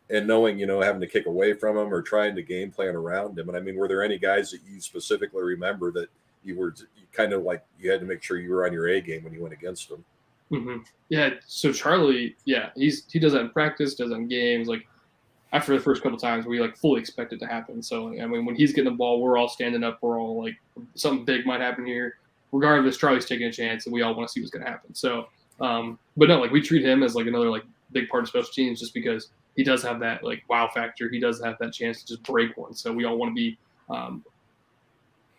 and knowing, having to kick away from him or trying to game plan around him? And were there any guys that you specifically remember that you had to make sure you were on your A game when you went against him? Mm-hmm. Yeah. So Charlie, he does that in practice, does that in games. After the first couple of times, we fully expect it to happen. So when he's getting the ball, we're all standing up. We're all something big might happen here. Regardless, Charlie's taking a chance, and we all want to see what's going to happen. So, but no, we treat him as another big part of special teams, just because he does have that wow factor. He does have that chance to just break one. So we all want to be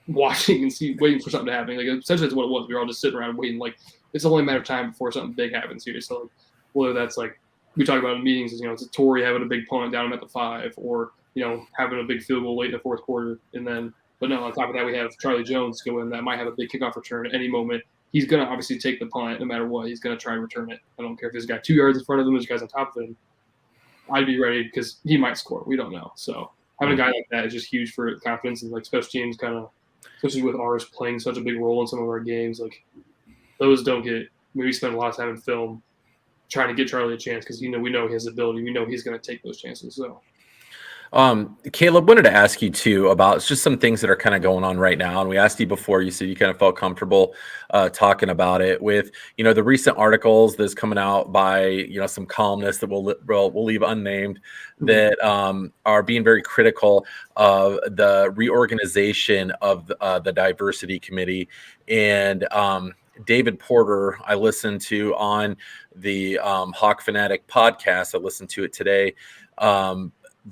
watching and waiting for something to happen. Essentially, that's what it was. We were all just sitting around waiting. It's only a matter of time before something big happens here. So whether that's we talk about in meetings is it's Torrey having a big punt down him at the 5, or having a big field goal late in the fourth quarter, and then but no, on top of that we have Charlie Jones go in that might have a big kickoff return at any moment. He's gonna obviously take the punt no matter what. He's gonna try and return it. I don't care if there's a guy 2 yards in front of him, there's guys on top of him. I'd be ready because he might score. We don't know. So having a guy like that is just huge for confidence, and special teams kind of, especially with ours playing such a big role in some of our games, those don't get. We spend a lot of time in film trying to get Charlie a chance because we know his ability. We know he's going to take those chances. So, Caleb, wanted to ask you too about just some things that are kind of going on right now. And we asked you before. You said you kind of felt comfortable talking about it with the recent articles that's coming out by some columnists that we'll leave unnamed that are being very critical of the reorganization of the diversity committee. And David Porter, I listened to on the Hawk Fanatic podcast. I listened to it today.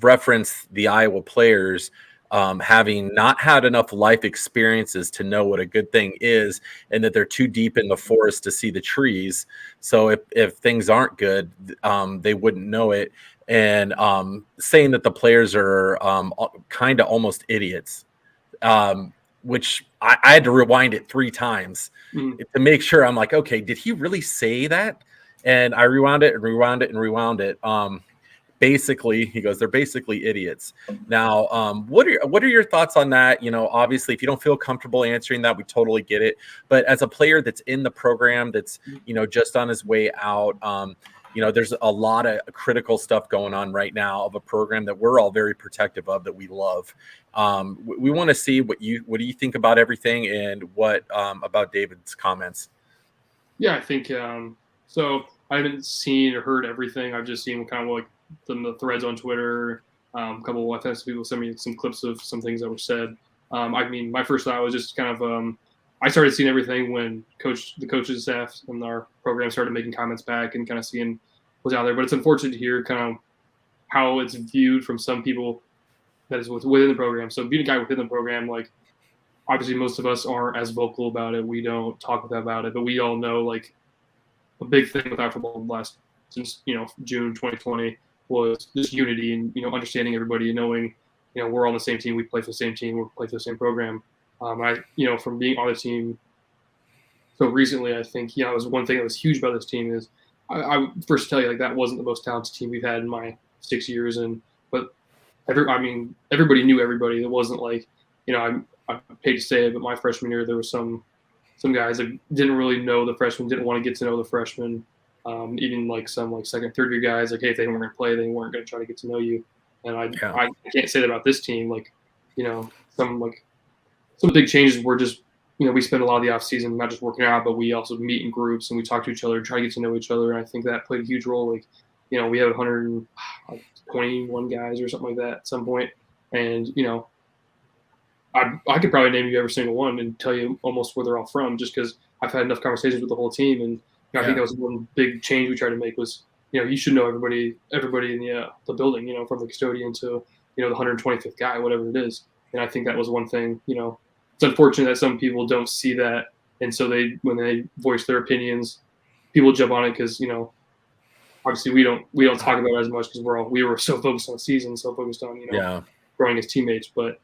Reference the Iowa players having not had enough life experiences to know what a good thing is, and that they're too deep in the forest to see the trees. So if things aren't good, they wouldn't know it. and saying that the players are kind of almost idiots, which I had to rewind it 3 times to make sure. I'm like, okay, did he really say that? And I rewound it and rewound it and rewound it. Basically, he goes, they're basically idiots. Now, what are your thoughts on that? Obviously, if you don't feel comfortable answering that, we totally get it. But as a player that's in the program, that's just on his way out, there's a lot of critical stuff going on right now of a program that we're all very protective of, that we love. We want to see what do you think about everything, and what about David's comments? Yeah, I think so. I haven't seen or heard everything. I've just seen kind of like the threads on Twitter. A couple of people sent me some clips of some things that were said. I mean, my first thought was just kind of I started seeing everything when the coaches staff and our program started making comments back and kind of seeing what's out there. But it's unfortunate to hear kind of how it's viewed from some people that is within the program. So being a guy within the program, like, obviously most of us aren't as vocal about it. We don't talk about it, but we all know, like, a big thing with our football since June 2020 was just unity and understanding everybody and knowing we're on the same team, we play for the same team, we play for the same program. From being on the team so recently, I think it was one thing that was huge about this team is I first tell you, like, that wasn't the most talented team we've had in my 6 years, but everybody knew everybody. It wasn't like I'm paid to say it, but my freshman year there was some guys that didn't really know the freshmen, didn't want to get to know the freshmen. Even like some like second, third year guys, like, hey, if they weren't going to play, they weren't going to try to get to know you. And I can't say that about this team. Like, some big changes were just, we spend a lot of the off season not just working out, but we also meet in groups and we talk to each other, try to get to know each other. And I think that played a huge role. Like, we had 121 guys or something like that at some point. And, I could probably name you every single one and tell you almost where they're all from, just because I've had enough conversations with the whole team. And I think that was one big change we tried to make was, you should know everybody in the building, from the custodian to, the 125th guy, whatever it is. And I think that was one thing, it's unfortunate that some people don't see that. And so when they voice their opinions, people jump on it because, obviously we don't talk about it as much because we were so focused on the season, so focused on, growing as teammates. But,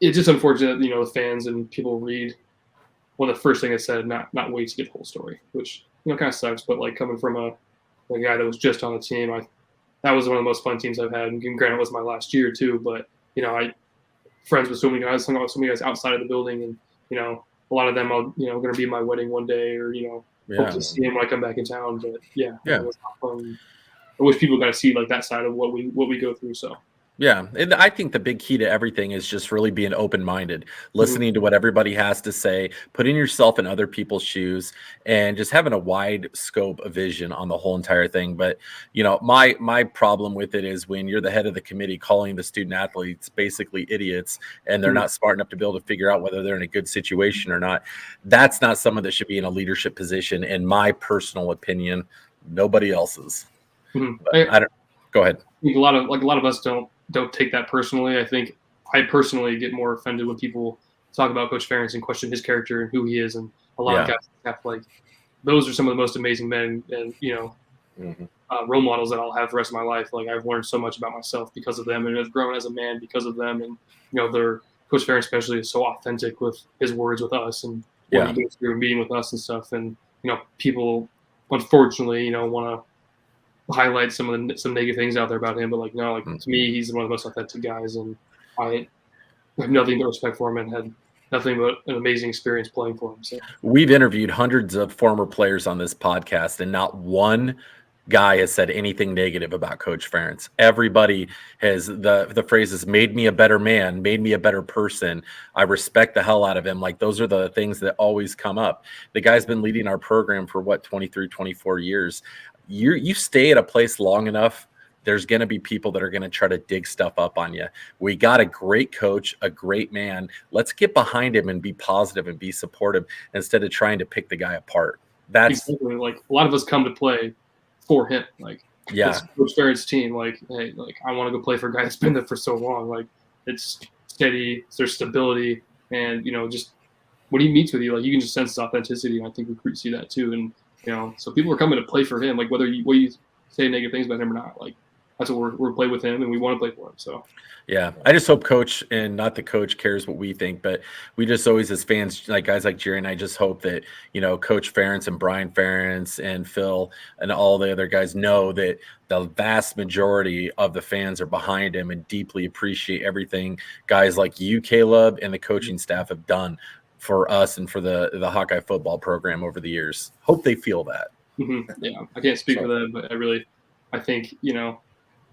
it's just unfortunate that, the fans and people read the first thing it said, not wait to get the whole story, which, kind of sucks. But, like, coming from a guy that was just on the team, that was one of the most fun teams I've had. And granted, it was my last year too, but, I friends with so many guys, hung out with so many guys outside of the building, and, a lot of them are, going to be at my wedding one day, or, hope to see him when I come back in town. But it was fun. I wish people got to see, like, that side of what we go through. So. Yeah, and I think the big key to everything is just really being open-minded, listening to what everybody has to say, putting yourself in other people's shoes, and just having a wide scope of vision on the whole entire thing. But, my problem with it is when you're the head of the committee calling the student athletes basically idiots, and they're not smart enough to be able to figure out whether they're in a good situation or not. That's not someone that should be in a leadership position, in my personal opinion. Nobody else's. I don't. Go ahead. I think a lot of us don't take that personally. I think I personally get more offended when people talk about Coach Ferentz and question his character and who he is. And a lot of guys have, like, those are some of the most amazing men and role models that I'll have the rest of my life. Like, I've learned so much about myself because of them, and I've grown as a man because of them. And Coach Ferentz especially is so authentic with his words with us and what he goes through meeting with us and stuff. And people unfortunately want to highlight some negative things out there about him, but, like, no, like, to me, he's one of the most authentic guys, and I have nothing but respect for him and had nothing but an amazing experience playing for him. So we've interviewed hundreds of former players on this podcast, and not one guy has said anything negative about Coach Ferentz. Everybody has the phrases made me a better man, made me a better person. I respect the hell out of him. Like, those are the things that always come up. The guy's been leading our program for 23, 24 years. You stay at a place long enough, there's going to be people that are going to try to dig stuff up on you. We got a great coach, a great man. Let's get behind him and be positive and be supportive instead of trying to pick the guy apart. That's exactly, like, a lot of us come to play for him. Like, it's Coach Ferentz' team. Like, hey, like, I want to go play for a guy that's been there for so long. Like, it's steady, there's stability, and just when he meets with you, like, you can just sense his authenticity. And I think recruits see that too. And so people are coming to play for him. Like, whether you say negative things about him or not. Like that's what we're play with him, and we want to play for him. So. Yeah, I just hope coach, and not the coach cares what we think, but we just always as fans, like guys like Jerry and I, just hope that, Coach Ferentz and Brian Ferentz and Phil and all the other guys know that the vast majority of the fans are behind him and deeply appreciate everything guys like you, Caleb, and the coaching staff have done for us and for the Hawkeye football program over the years. Hope they feel that. Mm-hmm. Yeah, I can't speak for them, but I think,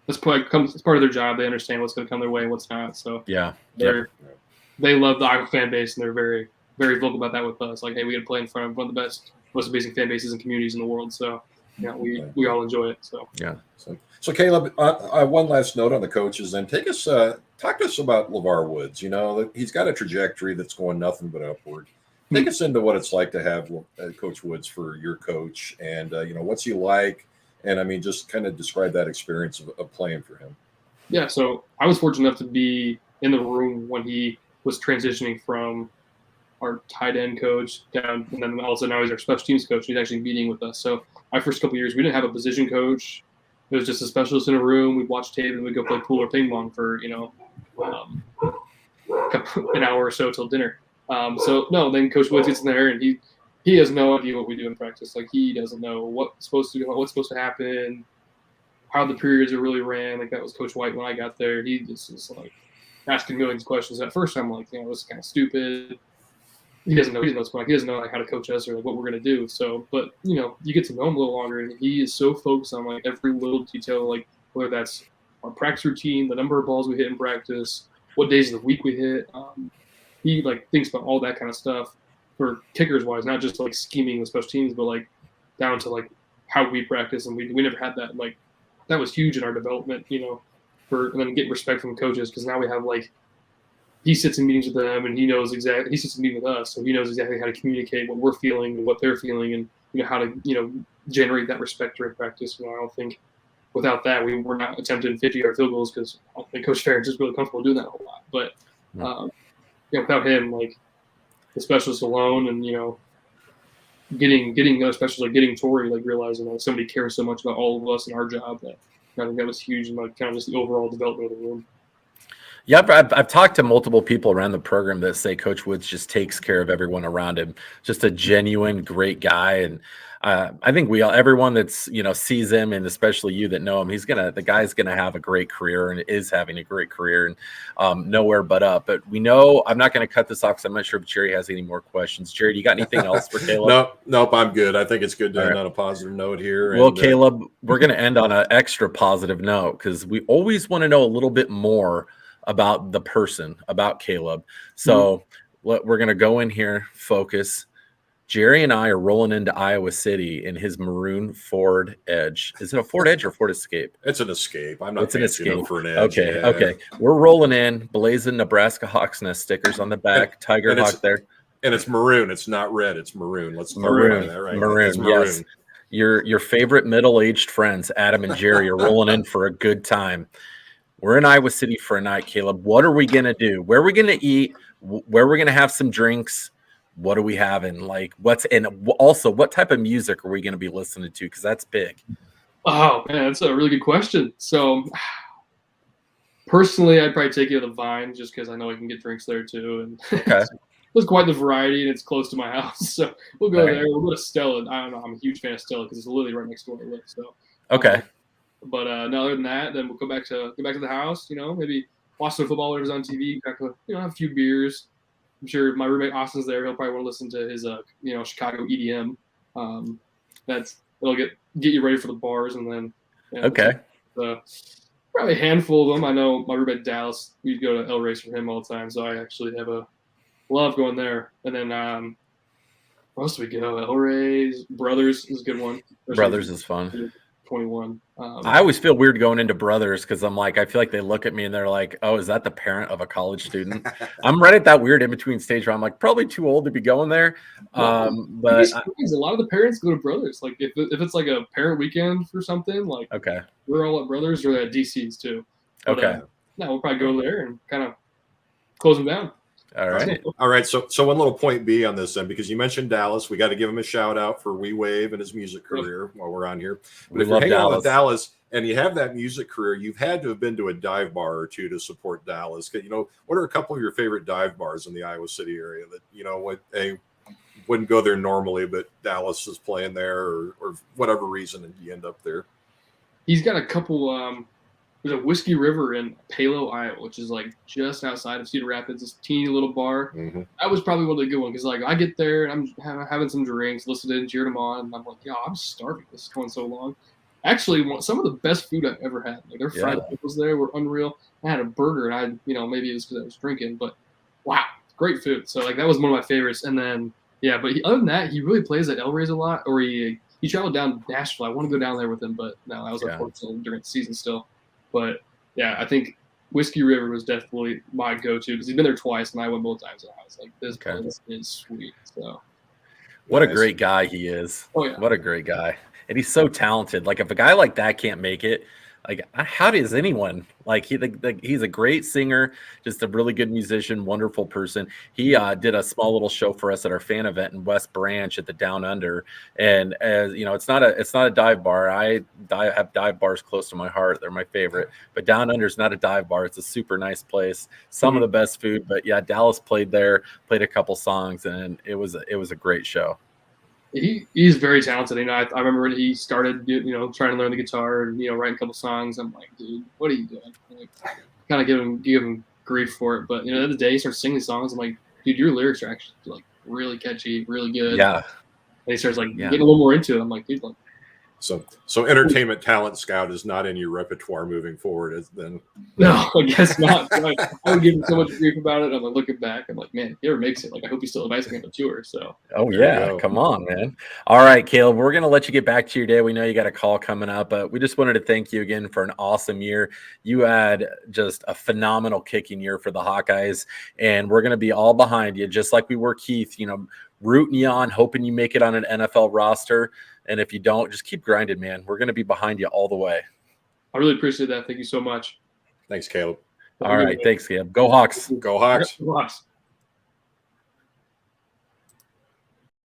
it's part of their job. They understand what's going to come their way and what's not. So yeah, they love the Iowa fan base, and they're very, very vocal about that with us. Like, hey, we got to play in front of one of the best, most amazing fan bases and communities in the world. So we all enjoy it. So yeah. So Caleb, one last note on the coaches, then talk to us about Lavar Woods. He's got a trajectory that's going nothing but upward. Take us into what it's like to have Coach Woods for your coach, and what's he like. And I mean, just kind of describe that experience of playing for him. Yeah, so I was fortunate enough to be in the room when he was transitioning from our tight end coach down, and then also now he's our special teams coach. He's actually meeting with us. So my first couple of years, we didn't have a position coach. It was just a specialist in a room. We'd watch tape and we'd go play pool or ping pong for an hour or so till dinner. Then Coach Woods gets in there and he has no idea what we do in practice. Like, he doesn't know what's supposed to happen, how the periods are really ran. Like, that was Coach White when I got there. He just was like asking millions of questions. At first, I'm like, this is kind of stupid. He doesn't know what's going on. He doesn't know how to coach us or what we're gonna do. So, but you get to know him a little longer, and he is so focused on like every little detail, like whether that's our practice routine, the number of balls we hit in practice, what days of the week we hit. He thinks about all that kind of stuff. For kickers wise, not just like scheming with special teams, but like down to like how we practice, and we never had that. Like, that was huge in our development, and then getting respect from coaches, because now we have he sits in meetings with them and he sits in meetings with us, so he knows exactly how to communicate what we're feeling and what they're feeling, and how to generate that respect during practice. I don't think without that we're not attempting 50-yard field goals, because I don't think Coach Ferentz is really comfortable doing that a whole lot. But without him, the specialist alone, and getting other specialists, getting Tori, realizing that somebody cares so much about all of us and our job, that I think that was huge in kind of just the overall development of the room. Yeah, I've talked to multiple people around the program that say Coach Woods just takes care of everyone around him. Just a genuine, great guy, and I think everyone that's sees him, and especially you that know him, the guy's gonna have a great career and is having a great career, and nowhere but up. But we know I'm not gonna cut this off because I'm not sure if Jerry has any more questions. Jerry, do you got anything else for Caleb? Nope, I'm good. I think it's good to end on a positive note here. Well, Caleb, we're gonna end on an extra positive note, because we always want to know a little bit more about the person, about Caleb. So we're going to go in here, focus. Jerry and I are rolling into Iowa City in his maroon Ford Edge. Is it a Ford Edge or Ford Escape? It's an Escape. I'm not it's an Escape for an Edge. Okay. We're rolling in, blazing Nebraska Hawks Nest stickers on the back, Tiger Hawk there. And it's maroon. It's not red. It's maroon. Let's maroon. That, right? Maroon, yes. Your favorite middle-aged friends, Adam and Jerry, are rolling in for a good time. We're in Iowa City for a night, Caleb. What are we going to do? Where are we going to eat? Where are we going to have some drinks? What are we having? Also, what type of music are we going to be listening to? Because that's big. Oh, man, that's a really good question. So, personally, I'd probably take you to the Vine, just because I know I can get drinks there, too. And okay. There's quite the variety, and it's close to my house. So, we'll go there. We'll go to Stella. I don't know. I'm a huge fan of Stella because it's literally right next door where I live. So, okay. But no, other than that, then we'll go back to the house. Maybe watch some football, whatever's on TV. Have a few beers. I'm sure my roommate Austin's there. He'll probably want to listen to his Chicago EDM. It'll get you ready for the bars, and then okay. Probably a handful of them. I know my roommate Dallas. We go to El Rey's for him all the time, so I actually have a love going there. And then where else do we go? El Rey's, Brothers is a good one. Brothers is fun. 21. I always feel weird going into Brothers, because I'm I feel like they look at me and they're like, oh, is that the parent of a college student? I'm right at that weird in between stage where I'm probably too old to be going there. But a lot of the parents go to Brothers. If it's a parent weekend or something, okay, we're all at Brothers or at DC's too. But, okay. No, we'll probably go there and kind of close them down. All right. All right. So one little point B on this then, because you mentioned Dallas, we got to give him a shout out for We Wave and his music career while we're on here. But We if you're love hanging out with Dallas. Dallas and you have that music career, you've had to have been to a dive bar or two to support Dallas. 'Cause, you know, what are a couple of your favorite dive bars in the Iowa City area that, you know, what wouldn't go there normally, but Dallas is playing there or whatever reason, and you end up there? He's got a couple. There's a Whiskey River in Palo, Iowa, which is like just outside of Cedar Rapids. This teeny little bar. Mm-hmm. That was probably one of the good ones because like I get there and I'm having some drinks, listening, cheering them on, and I'm like, yo, I'm starving. This is going so long. Actually, some of the best food I've ever had. Like their fried pickles there were unreal. I had a burger and maybe it was because I was drinking, but wow, great food. So like that was one of my favorites. And then but other than that, he really plays at El Rey's a lot, or he traveled down to Nashville. I want to go down there with him, but no, that was unfortunately during the season still. But yeah, I think Whiskey River was definitely my go-to because he's been there twice and I went both times. And I was like, this place is sweet. So, what a great guy he is! Oh yeah, what a great guy, and he's so talented. Like if a guy like that can't make it, like how does anyone? Like he's a great singer, just a really good musician, wonderful person. He did a small little show for us at our fan event in West Branch at the Down Under, and as you know, it's not a dive bar. I have dive bars close to my heart; they're my favorite. But Down Under is not a dive bar; it's a super nice place. Some of the best food. But yeah, Dallas played there, played a couple songs, and it was a great show. He's very talented. You know, I remember when he started, trying to learn the guitar and writing a couple songs. I'm like, dude, what are you doing? Like, kind of give him grief for it. But the other day he starts singing songs. I'm like, dude, your lyrics are actually like really catchy, really good. Yeah. And he starts like getting a little more into it. I'm like, dude, like. So entertainment talent scout is not in your repertoire moving forward, then? No, I guess not. I would give him so much grief about it. I'm like looking back. I'm like, man, if he ever makes it, like I hope he's still inviting him to tour. So. Oh yeah, come on, man. All right, Caleb, we're gonna let you get back to your day. We know you got a call coming up, but we just wanted to thank you again for an awesome year. You had just a phenomenal kicking year for the Hawkeyes, and we're gonna be all behind you, just like we were Keith. Rooting you on, hoping you make it on an NFL roster. And if you don't, just keep grinding, man. We're going to be behind you all the way. I really appreciate that. Thank you so much. Thanks, Caleb. All right. Thanks, Caleb. Go Hawks. Go Hawks. Go Hawks.